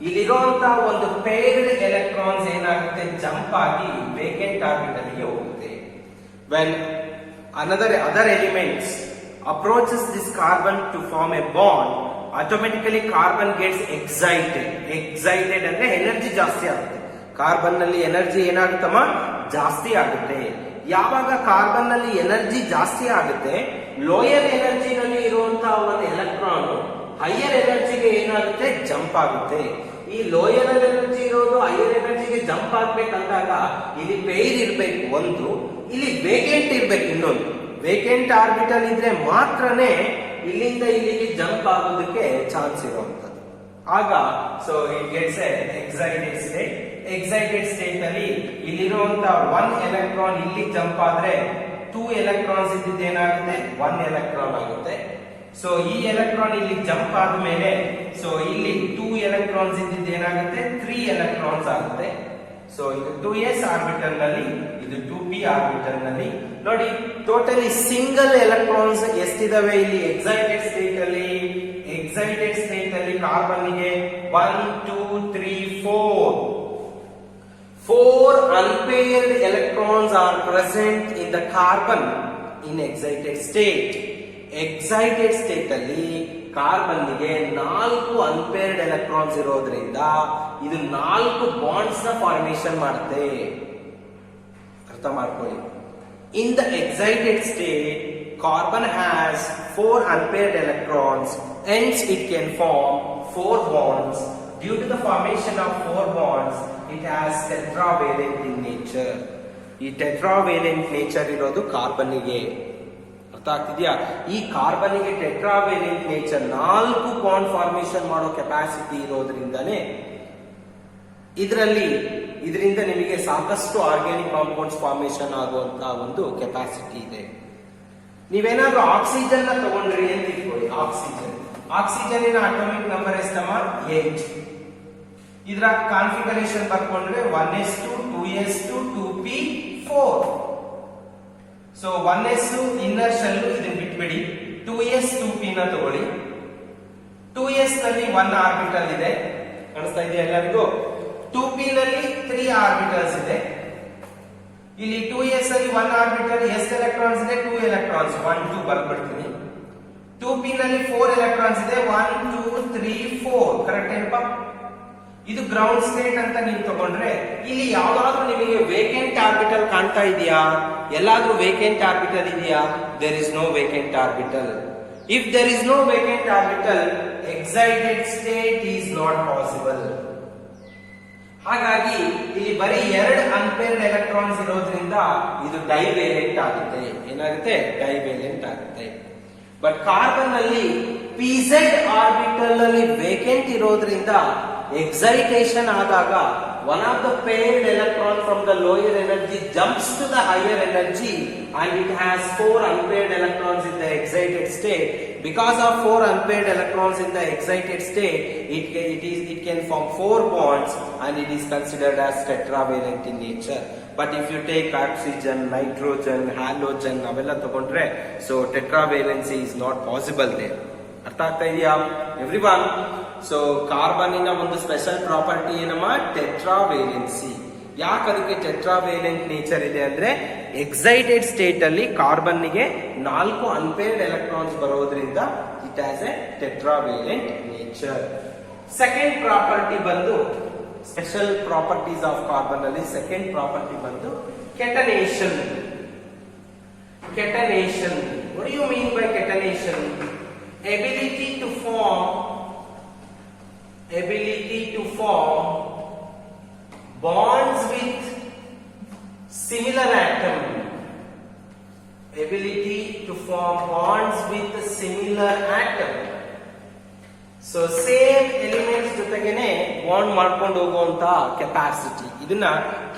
ಇಲ್ಲಿರುವಂತಹ ಒಂದು ಪೇರ್ಡ್ ಎಲೆಕ್ಟ್ರಾನ್ಸ್ ಏನಾಗುತ್ತೆ? ಜಂಪ್ ಆಗಿ ವೇಕೆಂಟ್ ಆರ್ಬಿಟಲ್ ಗೆ ಹೋಗುತ್ತೆ. When other elements approaches this carbon to form a bond, automatically carbon gets excited ಅಂದ್ರೆ ಎನರ್ಜಿ ಜಾಸ್ತಿ ಆಗುತ್ತೆ. ಕಾರ್ಬನ್ ನಲ್ಲಿ ಎನರ್ಜಿ ಏನಾಗುತ್ತಮ್ಮ? ಜಾಸ್ತಿ ಆಗುತ್ತೆ. ಯಾವಾಗ ಕಾರ್ಬನ್ ನಲ್ಲಿ ಎನರ್ಜಿ ಜಾಸ್ತಿ ಆಗುತ್ತೆ, ಲೋಯರ್ ಎನರ್ಜಿ ನಲ್ಲಿ ಇರುವಂತಹ ಒಂದು ಎಲೆಕ್ಟ್ರಾನ್ ಹೈಯರ್ ಎನರ್ಜಿಗೆ ಏನಾಗುತ್ತೆ? ಜಂಪ್ ಆಗುತ್ತೆ. ಈ ಲೋಯರ್ ಎನರ್ಜಿ ಇರೋದು ಹೈಯರ್ ಎನರ್ಜಿಗೆ ಜಂಪ್ ಆಗ್ಬೇಕಂದಾಗ ಇಲ್ಲಿ ಪೇರ್ ಇರ್ಬೇಕು ಒಂದು, ಇಲ್ಲಿ ವೇಕೆಂಟ್ ಇರ್ಬೇಕು ಇನ್ನೊಂದು. ವೇಕೆಂಟ್ ಆರ್ಬಿಟಲ್ ಇದ್ರೆ ಮಾತ್ರನೇ ಇಲ್ಲಿಂದ ಇಲ್ಲಿಗೆ ಜಂಪ್ ಆಗೋದಕ್ಕೆ ಚಾನ್ಸ್ ಇರುವಂತದ್ದು. ಆಗ so it gets excited state. Excited state ಅಲ್ಲಿ ಇಲ್ಲಿರುವಂತ 1 ಎಲೆಕ್ಟ್ರಾನ್ ಇಲ್ಲಿ ಜಂಪ್ ಆದ್ರೆ 2 ಎಲೆಕ್ಟ್ರಾನ್ಸ್ ಇದ್ದಿದ್ದು ಏನಾಗುತ್ತೆ 1 ಎಲೆಕ್ಟ್ರಾನ್ ಆಗುತ್ತೆ. ಸೊ ಈ ಎಲೆಕ್ಟ್ರಾನ್ ಇಲ್ಲಿ ಜಂಪ್ ಆದ್ಮೇಲೆ ಸೊ ಇಲ್ಲಿ 2 ಎಲೆಕ್ಟ್ರಾನ್ಸ್ ಇದ್ದಿದ್ದು ಏನಾಗುತ್ತೆ 3 ಎಲೆಕ್ಟ್ರಾನ್ಸ್ ಆಗುತ್ತೆ. ಸೊ ಇದು 2s ಆರ್ಬಿಟಲ್ ನಲ್ಲಿ, ಇದು 2p ಆರ್ಬಿಟಲ್ ನಲ್ಲಿ. ನೋಡಿ ಟೋಟಲಿ ಸಿಂಗಲ್ ಎಲೆಕ್ಟ್ರಾನ್ಸ್ ಎಷ್ಟಿದಾವೆ ಇಲ್ಲಿ ಎಕ್ಸೈಟೆಡ್ ಸ್ಟೇಟ್ ಅಲ್ಲಿ. ಎಕ್ಸೈಟೆಡ್ ಸ್ಟೇಟ್ ಅಲ್ಲಿ ಕಾರ್ಬನ್ ಗೆ 1 2 3 4 unpaired electrons are present in the carbon in excited state. Excited state ಅಲ್ಲಿ ಕಾರ್ಬನ್ ಗೆ 4 ಅನ್ಪೇರ್ಡ್ ಎಲೆಕ್ಟ್ರಾನ್ಸ್ ಇರೋದ್ರಿಂದ ಇದು 4 ಬಾಂಡ್ಸ್ ನ ಫಾರ್ಮೇಶನ್ ಮಾಡುತ್ತೆ. ಅರ್ಥ ಮಾಡ್ಕೊಳ್ಳಿ. In the excited state carbon has 4 unpaired electrons, hence it can form 4 bonds. Due to the formation of 4 bonds, it has tetravalent in nature. ಈ tetravalent nature ಇರೋದು carbon ಗೆ. ಅರ್ಥ ಆಗ್ತಿದ್ಯಾ? ಈ ಕಾರ್ಬನ್ ಗೆ ಟೆಟ್ರಾವೇಲೆಂಟ್ ನೇಚರ್ 4 ಬಾಂಡ್ ಫಾರ್ಮೇಶನ್ ಮಾಡೋ capacity ಇರೋದ್ರಿಂದಾನೇ ಇದರಿಂದ ನಿಮಗೆ ಸಾಕಷ್ಟು ಆರ್ಗ್ಯಾನಿಕ್ ಕಾಂಪೌಂಡ್ಸ್ ಫಾರ್ಮೇಶನ್ ಆಗುವಂತ ಒಂದು ಕೆಪಾಸಿಟಿ ಇದೆ. ನೀವೇನಾದ್ರೂ ಆಕ್ಸಿಜನ್ ನ ತಗೊಂಡ್ರಿ ಅಂತ ಇಟ್ಕೊಳ್ಳಿ. ಆಕ್ಸಿಜನ್ ಅಟೋಮಿಕ್ ನಂಬರ್ ಎಷ್ಟಮ್ಮ 8. ಇದರ ಕಾನ್ಫಿಗರೇಷನ್ ಬರ್ಕೊಂಡ್ರೆ 1s2 2s2 2p4. So 1s inner shell ಇದನ್ನ ಬಿಟ್ಬಿಡಿ. 2s 2p ನ ತಗೊಳ್ಳಿ. 2s ನಲ್ಲಿ 1 ಆರ್ಬಿಟಲ್ ಇದೆ, ಕಾಣಿಸ್ತಾ ಇದೆಯಾ ಎಲ್ಲರಿಗೂ? 2p ನಲ್ಲಿ 3 ಆರ್ಬಿಟಲ್ಸ್ ಇದೆ. ಇಲ್ಲಿ 2s ಅಲ್ಲಿ 1 ಆರ್ಬಿಟಲ್ ಎಷ್ಟು ಎಲೆಕ್ಟ್ರಾನ್ಸ್ ಇದೆ 2 ಎಲೆಕ್ಟ್ರಾನ್ಸ್ 1 2 ಬರ್ಬಿಡ್ತೀನಿ. 2p ನಲ್ಲಿ 4 ಎಲೆಕ್ಟ್ರಾನ್ಸ್ ಇದೆ 1 2 3 4. ಕರೆಕ್ಟ್ ಏನಪ್ಪ? ಇದು ಗ್ರೌಂಡ್ ಸ್ಟೇಟ್ ಅಂತ ನೀವು ತಗೊಂಡ್ರೆ ಇಲ್ಲಿ ಯಾವ್ದಾದ್ರು ನಿಮಗೆ ವೇಕೆಂಟ್ ಆರ್ಬಿಟಲ್ ಕಾಣ್ತಾ ಇದೆಯಾ? ಎಲ್ಲಾದ್ರೂ ವೇಕೆಂಟ್ ಆರ್ಬಿಟಲ್ ಇದೆಯಾ? There is no vacant orbital. If there is no vacant orbital, excited state is not possible. ಹಾಗಾಗಿ ಇಲ್ಲಿ ಬರೀ 2 ಅನ್ಪೇರ್ಡ್ ಎಲೆಕ್ಟ್ರಾನ್ಸ್ ಇರೋದ್ರಿಂದ ಇದು ಡೈವೇಲೆಂಟ್ ಆಗುತ್ತೆ. ಏನಾಗುತ್ತೆ? ಡೈವೇಲೆಂಟ್ ಆಗುತ್ತೆ. ಬಟ್ ಕಾರ್ಬನ್ ಅಲ್ಲಿ pz ಆರ್ಬಿಟಲ್ ಅಲ್ಲಿ ವೇಕೆಂಟ್ ಇರೋದ್ರಿಂದ ಎಕ್ಸೈಟೇಷನ್ ಆದಾಗ one of the paired electron from the lower energy jumps to the higher energy and it has 4 unpaired electrons in the excited state. Because of 4 unpaired electrons in the excited state, it can form 4 bonds and it is considered as tetravalent in nature. But if you take oxygen, nitrogen, halogen avella tagondre, so tetravalency is not possible there. ಅರ್ಥ ಆಗ್ತಾ ಇದೆಯಾ everyone? So ಕಾರ್ಬನ್ನಿನ ಒಂದು special property ಏನಮ್ಮ? ಟೆಟ್ರಾವೇಲೆನ್ಸಿ. ಯಾಕೆ ಅದಕ್ಕೆ ಟೆಟ್ರಾವೇಲೆಂಟ್ nature ಇದೆ ಅಂದ್ರೆ excited state ಅಲ್ಲಿ ಕಾರ್ಬನ್ ಗೆ 4 ಅನ್ಪೇರ್ಡ್ ಎಲೆಕ್ಟ್ರಾನ್ಸ್ ಬರೋದ್ರಿಂದ it has a tetravalent nature. Second property ಬಂದು ಸ್ಪೆಷಲ್ ಪ್ರಾಪರ್ಟೀಸ್ ಆಫ್ ಕಾರ್ಬನ್ ಅಲ್ಲಿ ಸೆಕೆಂಡ್ ಪ್ರಾಪರ್ಟಿ ಬಂದು catenation. Catenation, what do you mean by ketonation? Ability to form bonds with similar atom. Ability to form bonds with a similar atom. So same elements ಜೊತೆಗೇನೆ bond ಮಾಡ್ಕೊಂಡು ಹೋಗುವಂತ capacity, ಇದನ್ನ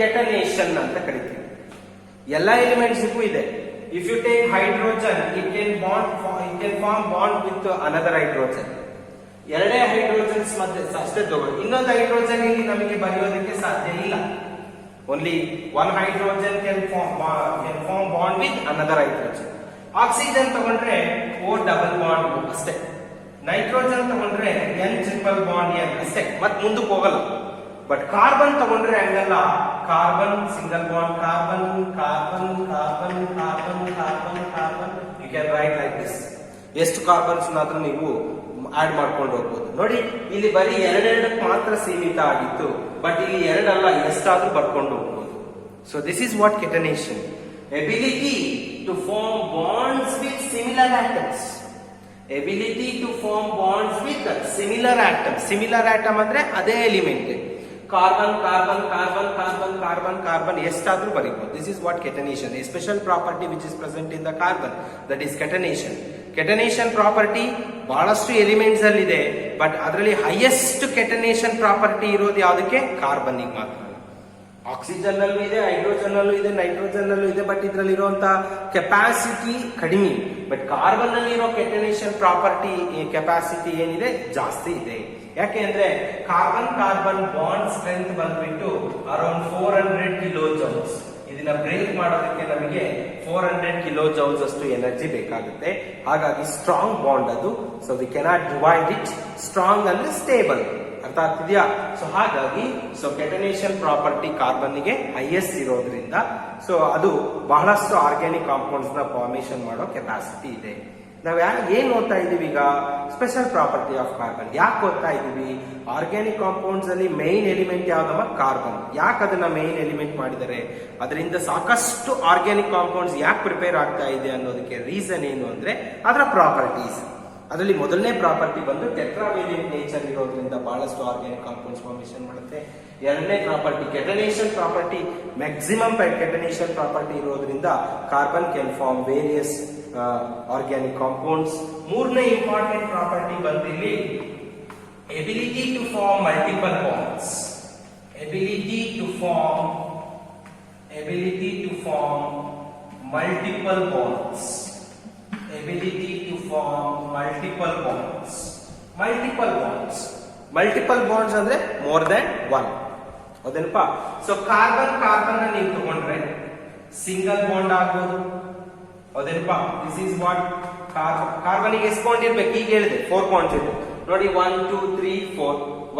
ಕೆಟನೇಷನ್ ಅಂತ ಕರಿತೀವಿ. ಎಲ್ಲ elements ಇದೆ. If you take hydrogen, it can form bond with another hydrogen. ಎರಡೇ hydrogens ಮತ್ತೆ ಅಷ್ಟೇ ತಗೊಳ್ಳಿ. ಇನ್ನೊಂದು ಹೈಡ್ರೋಜನ್ ಇಲ್ಲಿ ನಮಗೆ ಬರೆಯೋದಕ್ಕೆ ಸಾಧ್ಯ ಇಲ್ಲ. Only one hydrogen can form bond with another hydrogen. Oxygen ತಗೊಂಡ್ರೆ O ಡಬಲ್ ಬಾಂಡ್ ಅಷ್ಟೇ. ನೈಟ್ರೋಜನ್ ತಗೊಂಡ್ರೆ N ಟ್ರಿಪಲ್ ಬಾಂಡ್ N ಅಷ್ಟೇ, ಮತ್ತೆ ಮುಂದಕ್ಕೆ ಹೋಗಲ್ಲ. ಬಟ್ ಕಾರ್ಬನ್ ತಗೊಂಡ್ರೆ ಹಂಗಲ್ಲ. Carbon single bond carbon carbon carbon carbon carbon carbon. You can write like this. ಎಷ್ಟು ಕಾರ್ಬನ್ಸ್ ಆದ್ರೂ ನೀವು ಆಡ್ ಮಾಡ್ಕೊಂಡು ಹೋಗ್ಬೋದು. ನೋಡಿ ಇಲ್ಲಿ ಬರೀ 2 ಮಾತ್ರ ಸೀಮಿತ ಆಗಿತ್ತು, ಬಟ್ ಇಲ್ಲಿ 2 ಅಲ್ಲ, ಎಷ್ಟಾದ್ರೂ ಬರ್ಕೊಂಡು ಹೋಗ್ಬೋದು. So this is what catenation. Ability to form bonds with similar atoms. Ability to form bonds with similar atom. Similar atom ಅಂದ್ರೆ ಅದೇ element. Carbon carbon carbon carbon carbon carbon ಎಷ್ಟಾದ್ರೂ ಬರೀಬಹುದು. This is what catenation. A special property which is present in the carbon, that is catenation. Catenation property ಬಹಳಷ್ಟು elements ಅಲ್ಲಿ ಇದೆ, but ಅದರಲ್ಲಿ highest ಕೆಟನೇಷನ್ property ಇರೋದು ಯಾವುದಕ್ಕೆ? ಕಾರ್ಬನ್ ಮಾತ್ರ. ಆಕ್ಸಿಜನ್ ಅಲ್ಲೂ ಇದೆ, ಹೈಡ್ರೋಜನ್ ಅಲ್ಲೂ ಇದೆ, ನೈಟ್ರೋಜನ್ ಅಲ್ಲೂ ಇದೆ, ಬಟ್ ಇದರಲ್ಲಿ ಇರುವಂತಹ ಕೆಪಾಸಿಟಿ ಕಡಿಮೆ. ಬಟ್ ಕಾರ್ಬನ್ ಅಲ್ಲಿ ಇರೋ ಕೆಟನೇಷನ್ ಪ್ರಾಪರ್ಟಿ ಕೆಪಾಸಿಟಿ ಏನಿದೆ ಜಾಸ್ತಿ ಇದೆ. ಯಾಕೆ ಅಂದ್ರೆ ಕಾರ್ಬನ್ ಬಾಂಡ್ ಸ್ಟ್ರೆಂತ್ ಬಂದ್ಬಿಟ್ಟು ಅರೌಂಡ್ 400 ಕಿಲೋ ಜೌಲ್ಸ್. ಇದನ್ನ ಬ್ರೇಕ್ ಮಾಡೋದಕ್ಕೆ ನಮಗೆ 400 ಕಿಲೋ ಜೌಲ್ಸ್ ಅಷ್ಟು ಎನರ್ಜಿ ಬೇಕಾಗುತ್ತೆ. ಹಾಗಾಗಿ ಸ್ಟ್ರಾಂಗ್ ಬಾಂಡ್ ಅದು. So we cannot divide it. Strong ಅಂದ್ರೆ ಸ್ಟೇಬಲ್. ಅರ್ಥ ಆಗ್ತಿದ್ಯಾ? ಸೊ ಹಾಗಾಗಿ ಕೆಟನೇಷನ್ ಪ್ರಾಪರ್ಟಿ ಕಾರ್ಬನ್ಗೆ ಹೈಯೆಸ್ಟ್ ಇರೋದ್ರಿಂದ ಸೊ ಅದು ಬಹಳಷ್ಟು ಆರ್ಗ್ಯಾನಿಕ್ ಕಾಂಪೌಂಡ್ಸ್ ನ ಫಾರ್ಮೇಶನ್ ಮಾಡೋ ಕೆಪಾಸಿಟಿ ಇದೆ. ನಾವ್ ಏನ್ ಓದ್ತಾ ಇದೀವಿ ಈಗ? Special property of carbon. ಯಾಕೆ ಓದ್ತಾ ಇದೀವಿ? ಆರ್ಗ್ಯಾನಿಕ್ ಕಾಂಪೌಂಡ್ಸ್ ಅಲ್ಲಿ ಮೈನ್ ಎಲಿಮೆಂಟ್ ಯಾವ್ದಮ್ಮ? ಕಾರ್ಬನ್. ಯಾಕೆ ಅದನ್ನ ಮೈನ್ ಎಲಿಮೆಂಟ್ ಮಾಡಿದರೆ, ಅದರಿಂದ ಸಾಕಷ್ಟು ಆರ್ಗ್ಯಾನಿಕ್ ಕಾಂಪೌಂಡ್ಸ್ ಯಾಕೆ ಪ್ರಿಪೇರ್ ಆಗ್ತಾ ಇದೆ ಅನ್ನೋದಕ್ಕೆ ರೀಸನ್ ಏನು ಅಂದ್ರೆ ಅದರ ಪ್ರಾಪರ್ಟೀಸ್. ಅದರಲ್ಲಿ ಮೊದಲನೇ ಪ್ರಾಪರ್ಟಿ ಬಂದು ಟೆಟ್ರಾವೇಲಿಯಂಟ್ ನೇಚರ್ ಇರೋದ್ರಿಂದ ಬಹಳಷ್ಟು ಆರ್ಗ್ಯಾನಿಕ್ ಕಾಂಪೌಂಡ್ಸ್ ಫಾರ್ಮೇಶನ್ ಮಾಡುತ್ತೆ. ಎರಡನೇ property catenation property, maximum catenation property ಇರೋದ್ರಿಂದ carbon can form various organic compounds. ಮೂರನೇ ಇಂಪಾರ್ಟೆಂಟ್ ಪ್ರಾಪರ್ಟಿ ಬಂದಿಲ್ಲಿ ability to form multiple bonds. Ability to form multiple bonds. Ability to form multiple bonds. Multiple bonds ಅಂದ್ರೆ more than one. ಹೌದೇನಪ್ಪ? So carbon ನೀವು ತಗೊಂಡ್ರೆ single bond ಆಗ್ಬೋದು. ಹೌದೇನಪ್ಪ? This is what carbon ಗೆ ಎಷ್ಟು ಬಾಂಡ್ ಇರ್ಬೇಕು? ಈಗ ಹೇಳಿದೆ 4 ಬಾಂಡ್ಸ್ ಇದೆ ನೋಡಿ. 1 2 3 4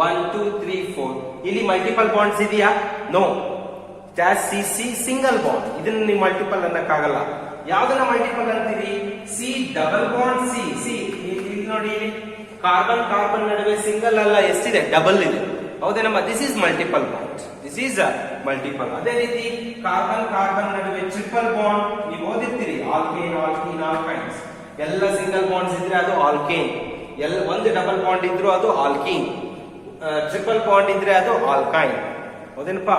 1 2 3 4. ಇಲ್ಲಿ ಮಲ್ಟಿಪಲ್ ಬಾಂಡ್ಸ್ ಇದೆಯಾ? ನೋ. C single bond. ಇದನ್ನ ನೀವು ಮಲ್ಟಿಪಲ್ ಅನ್ನಕ್ಕಾಗಲ್ಲ. ಯಾವ್ದನ್ನ ಮಲ್ಟಿಪಲ್ ಅಂತೀರಿ? C double bond. ಸಿ ಇಲ್ಲಿ ನೋಡಿ, ಕಾರ್ಬನ್ ನಡುವೆ ಸಿಂಗಲ್ ಅಲ್ಲ, ಎಷ್ಟಿದೆ? ಡಬಲ್ ಇದೆ. ಹೌದೇನಮ್ಮ? This is multiple bond. This is multiple. ಅದೇ ರೀತಿ ಕಾರ್ಬನ್ ನಡುವೆ ಟ್ರಿಪಲ್ ಬಾಂಡ್ ನೀವು ಓದಿರ್ತೀರಿ. ಆಲ್ಕೇನ್, ಆಲ್ಕೈನ್ಸ್ ಎಲ್ಲ ಸಿಂಗಲ್ ಬಾಂಡ್ಸ್ ಇದ್ರೆ ಅದು ಆಲ್ಕೇನ್. ಒಂದು ಡಬಲ್ ಬಾಂಡ್ ಇದ್ರು ಅದು ಆಲ್ಕೀನ್. ಟ್ರಿಪಲ್ ಬಾಂಡ್ ಇದ್ರೆ ಅದು ಆಲ್ಕೈನ್. ಹೌದೇನಪ್ಪ?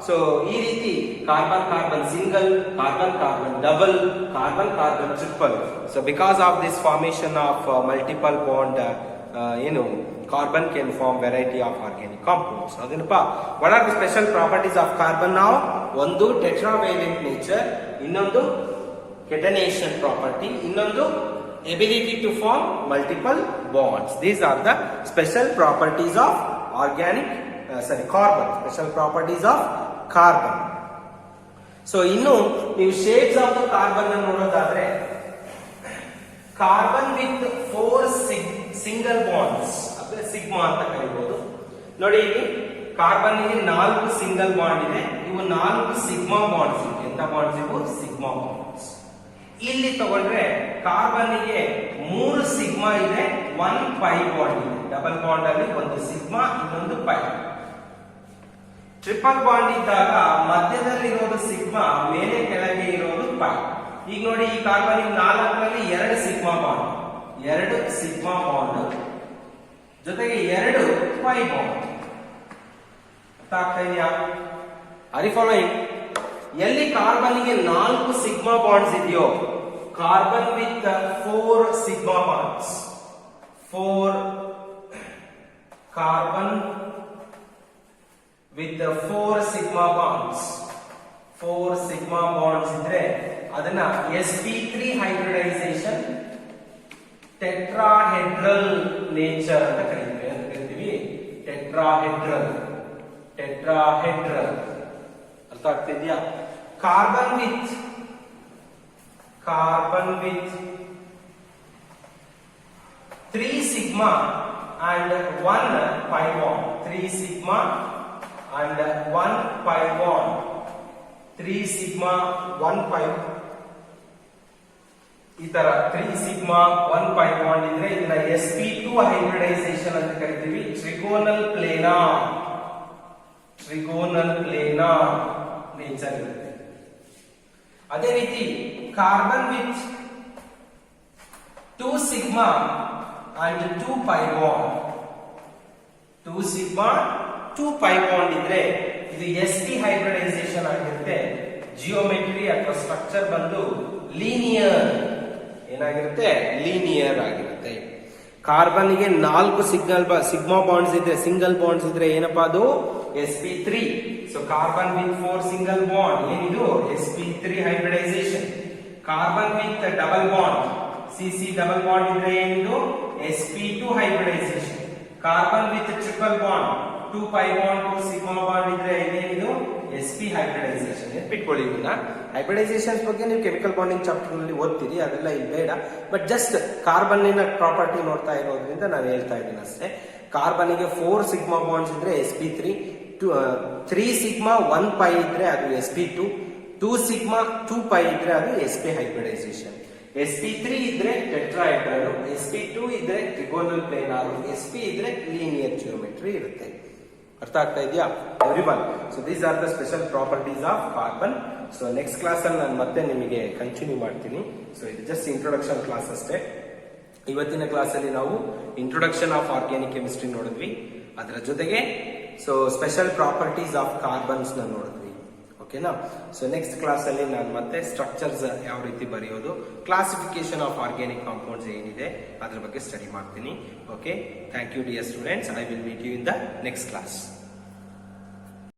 ಸೊ ಈ ರೀತಿ carbon single, carbon double, carbon triple. So because of this formation of multiple bond ಏನು carbon can form variety of organic compounds. ಹೌದೇನಪ್ಪ? What are the special properties of carbon? ನಾವು ಒಂದು tetravalent nature, ಇನ್ನೊಂದು catenation property, ಇನ್ನೊಂದು ability to form multiple bonds. These are the special properties of organic carbon. Special properties of carbon. So ಇನ್ನು ನೀವು shapes of the carbon ನೋಡೋದಾದ್ರೆ, carbon with 4 single bonds ಅಂದ್ರೆ sigma ಅಂತ ಕರೀಬಹುದು. ನೋಡಿ, ಇಲ್ಲಿ carbon ಗೆ 4 ಸಿಂಗಲ್ ಬಾಂಡ್ ಇದೆ. ಇವು 4 ಸಿಗ್ಮಾ ಬಾಂಡ್ಸ್. ಎಂತ ಬಾಂಡ್ಸ್ ಇವು? Sigma bonds. ಇಲ್ಲಿ ತಗೊಂಡ್ರೆ ಕಾರ್ಬನ್ ಗೆ 3 ಸಿಗ್ಮಾ ಇದೆ, 1 ಪೈ ಬಾಂಡ್ ಇದೆ. ಡಬಲ್ ಬಾಂಡ್ ಅಲ್ಲಿ ಒಂದು ಸಿಗ್ಮಾ, ಇನ್ನೊಂದು ಪೈ. ಟ್ರಿಪಲ್ ಬಾಂಡ್ ಇದ್ದಾಗ ಮಧ್ಯದಲ್ಲಿ ಇರೋದು ಸಿಗ್ಮಾ, ಮೇಲೆ ಕೆಳಗೆ ಇರೋದು ಪೈ. ಈಗ ನೋಡಿ, ಈ ಕಾರ್ಬನ್ 4ರಲ್ಲಿ 2 ಸಿಗ್ಮಾ ಬಾಂಡ್, 2 ಸಿಗ್ಮಾ ಬಾಂಡ್ ಜೊತೆಗೆ 2 ಪೈ ಬಾಂಡ್. ಅರ್ಥ ಆಗ್ತಾ ಇದೆಯಾ? Are you following? ಎಲ್ಲಿ ಕಾರ್ಬನ್ ಗೆ 4 ಸಿಗ್ಮಾ ಬಾಂಡ್ಸ್ ಇದೆಯೋ, carbon with 4 sigma bonds, 4 carbon with the 4 sigma bonds, 4 sigma bonds ಇದ್ರೆ ಅದನ್ನ sp3 hybridization tetrahedral nature ಅಂತ ಕರೀತೀವಿ. ಟೆಟ್ರಾಹೆಡ್ರಲ್. ಅರ್ಥ ಆಗ್ತಿದ್ಯಾ? Carbon with 3 sigma and 1 pi bond. 3 sigma and 1 pi bond. 3 sigma 1 pi. ಈ ತರ 3 sigma 1 pi bond ಇದ್ರೆ ಇದನ್ನ sp2 hybridization ಅಂತ ಕರಿತೀವಿ. ಟ್ರಿಗೋನಲ್ ಪ್ಲೇನಾರ್ ನೇಚರ್ ಇರುತ್ತೆ. ಅದೇ ರೀತಿ carbon with 2 sigma and 2 pi bond. 2 sigma 2 pi bond ಇದ್ರೆ ಇದು sp ಹೈಬ್ರಿಡೈಸೇಷನ್ ಆಗಿರುತ್ತೆ. ಜಿಯೋಮೆಟ್ರಿ ಅಥವಾ ಸ್ಟ್ರಕ್ಚರ್ ಬಂದು ಲೀನಿಯರ್. ಏನಾಗಿರುತ್ತೆ, ಲೀನಿಯರ್ ಆಗಿರುತ್ತೆ. ಕಾರ್ಬನ್ಗೆ 4 ಸಿಗ್ಮಾ ಬಾಂಡ್ಸ್ ಇದ್ರೆ, ಸಿಂಗಲ್ ಬಾಂಡ್ಸ್ ಇದ್ರೆ ಏನಪ್ಪಾ ಅದು, sp3. So carbon with 4 single bond ಏನಿದು, sp3 hybridization. Carbon with double bond, cc double bond ಇದ್ರೆ ಏನಿದು, sp2 hybridization. Carbon with triple bond, 2 pi bond 2 sigma bond ಇದ್ರೆ ಇದೇನಿದು, sp ಹೈಬ್ರಿಡೈಸೇಷನ್. ನೆನ್ಪಿಟ್ಕೊಳ್ಳಿ ಇದನ್ನ. ಹೈಬ್ರಿಡೈಸೇಷನ್ಸ್ ಬಗ್ಗೆ ನೀವು ಕೆಮಿಕಲ್ ಬಾಂಡಿಂಗ್ ಚಾಪ್ಟರ್ ನಲ್ಲಿ ಓದ್ತೀರಿ, ಅದೆಲ್ಲ ಇಲ್ಲಿ ಬೇಡ. ಬಟ್ ಜಸ್ಟ್ ಕಾರ್ಬನ್ನಿನ ಪ್ರಾಪರ್ಟಿ ನೋಡ್ತಾ ಇರೋದ್ರಿಂದ ನಾನು ಹೇಳ್ತಾ ಇದ್ದೀನಿ ಅಷ್ಟೇ. ಕಾರ್ಬನ್ಗೆ 4 ಸಿಗ್ಮಾ ಬಾಂಡ್ಸ್ ಇದ್ರೆ sp3, 3 ಸಿಗ್ಮಾ 1 ಪೈ ಇದ್ರೆ ಅದು sp2, 2 ಸಿಗ್ಮಾ 2 ಪೈ ಇದ್ರೆ ಅದು sp ಹೈಬ್ರಿಡೈಸೇಷನ್. sp3 ಇದ್ರೆ ಟೆಟ್ರಾಹೆಡ್ರಲ್, sp2 ಇದ್ರೆ ಟ್ರಿಗೋನಲ್ ಪ್ಲೇನಾರ್, sp ಇದ್ರೆ ಲೀನಿಯರ್ ಜಿಯೋಮೆಟ್ರಿ ಇರುತ್ತೆ. ಅರ್ಥ ಆಗ್ತಾ ಇದೆಯಾ everyone? So these are the special properties of carbon. So next class ಅಲ್ಲಿ ನಾನು ಮತ್ತೆ ನಿಮಗೆ ಕಂಟಿನ್ಯೂ ಮಾಡ್ತೀನಿ. ಸೊ ಇದು ಜಸ್ಟ್ ಇಂಟ್ರೊಡಕ್ಷನ್ ಕ್ಲಾಸ್ ಅಷ್ಟೇ. ಇವತ್ತಿನ ಕ್ಲಾಸ್ ಅಲ್ಲಿ ನಾವು ಇಂಟ್ರೊಡಕ್ಷನ್ ಆಫ್ ಆರ್ಗ್ಯಾನಿಕ್ ಕೆಮಿಸ್ಟ್ರಿ ನೋಡಿದ್ವಿ. ಅದರ ಜೊತೆಗೆ so special properties of carbons ನ ನೋಡಿದ್ವಿ. ಓಕೆನಾ? ಸೊ ನೆಕ್ಸ್ಟ್ ಕ್ಲಾಸ್ ಅಲ್ಲಿ ನಾನು ಮತ್ತೆ ಸ್ಟ್ರಕ್ಚರ್ಸ್ ಯಾವ ರೀತಿ ಬರೆಯೋದು, ಕ್ಲಾಸಿಫಿಕೇಶನ್ ಆಫ್ ಆರ್ಗ್ಯಾನಿಕ್ ಕಾಂಪೌಂಡ್ಸ್ ಏನಿದೆ ಅದ್ರ ಬಗ್ಗೆ ಸ್ಟಡಿ ಮಾಡ್ತೀನಿ. Okay, thank you dear students. I will meet you in the next class.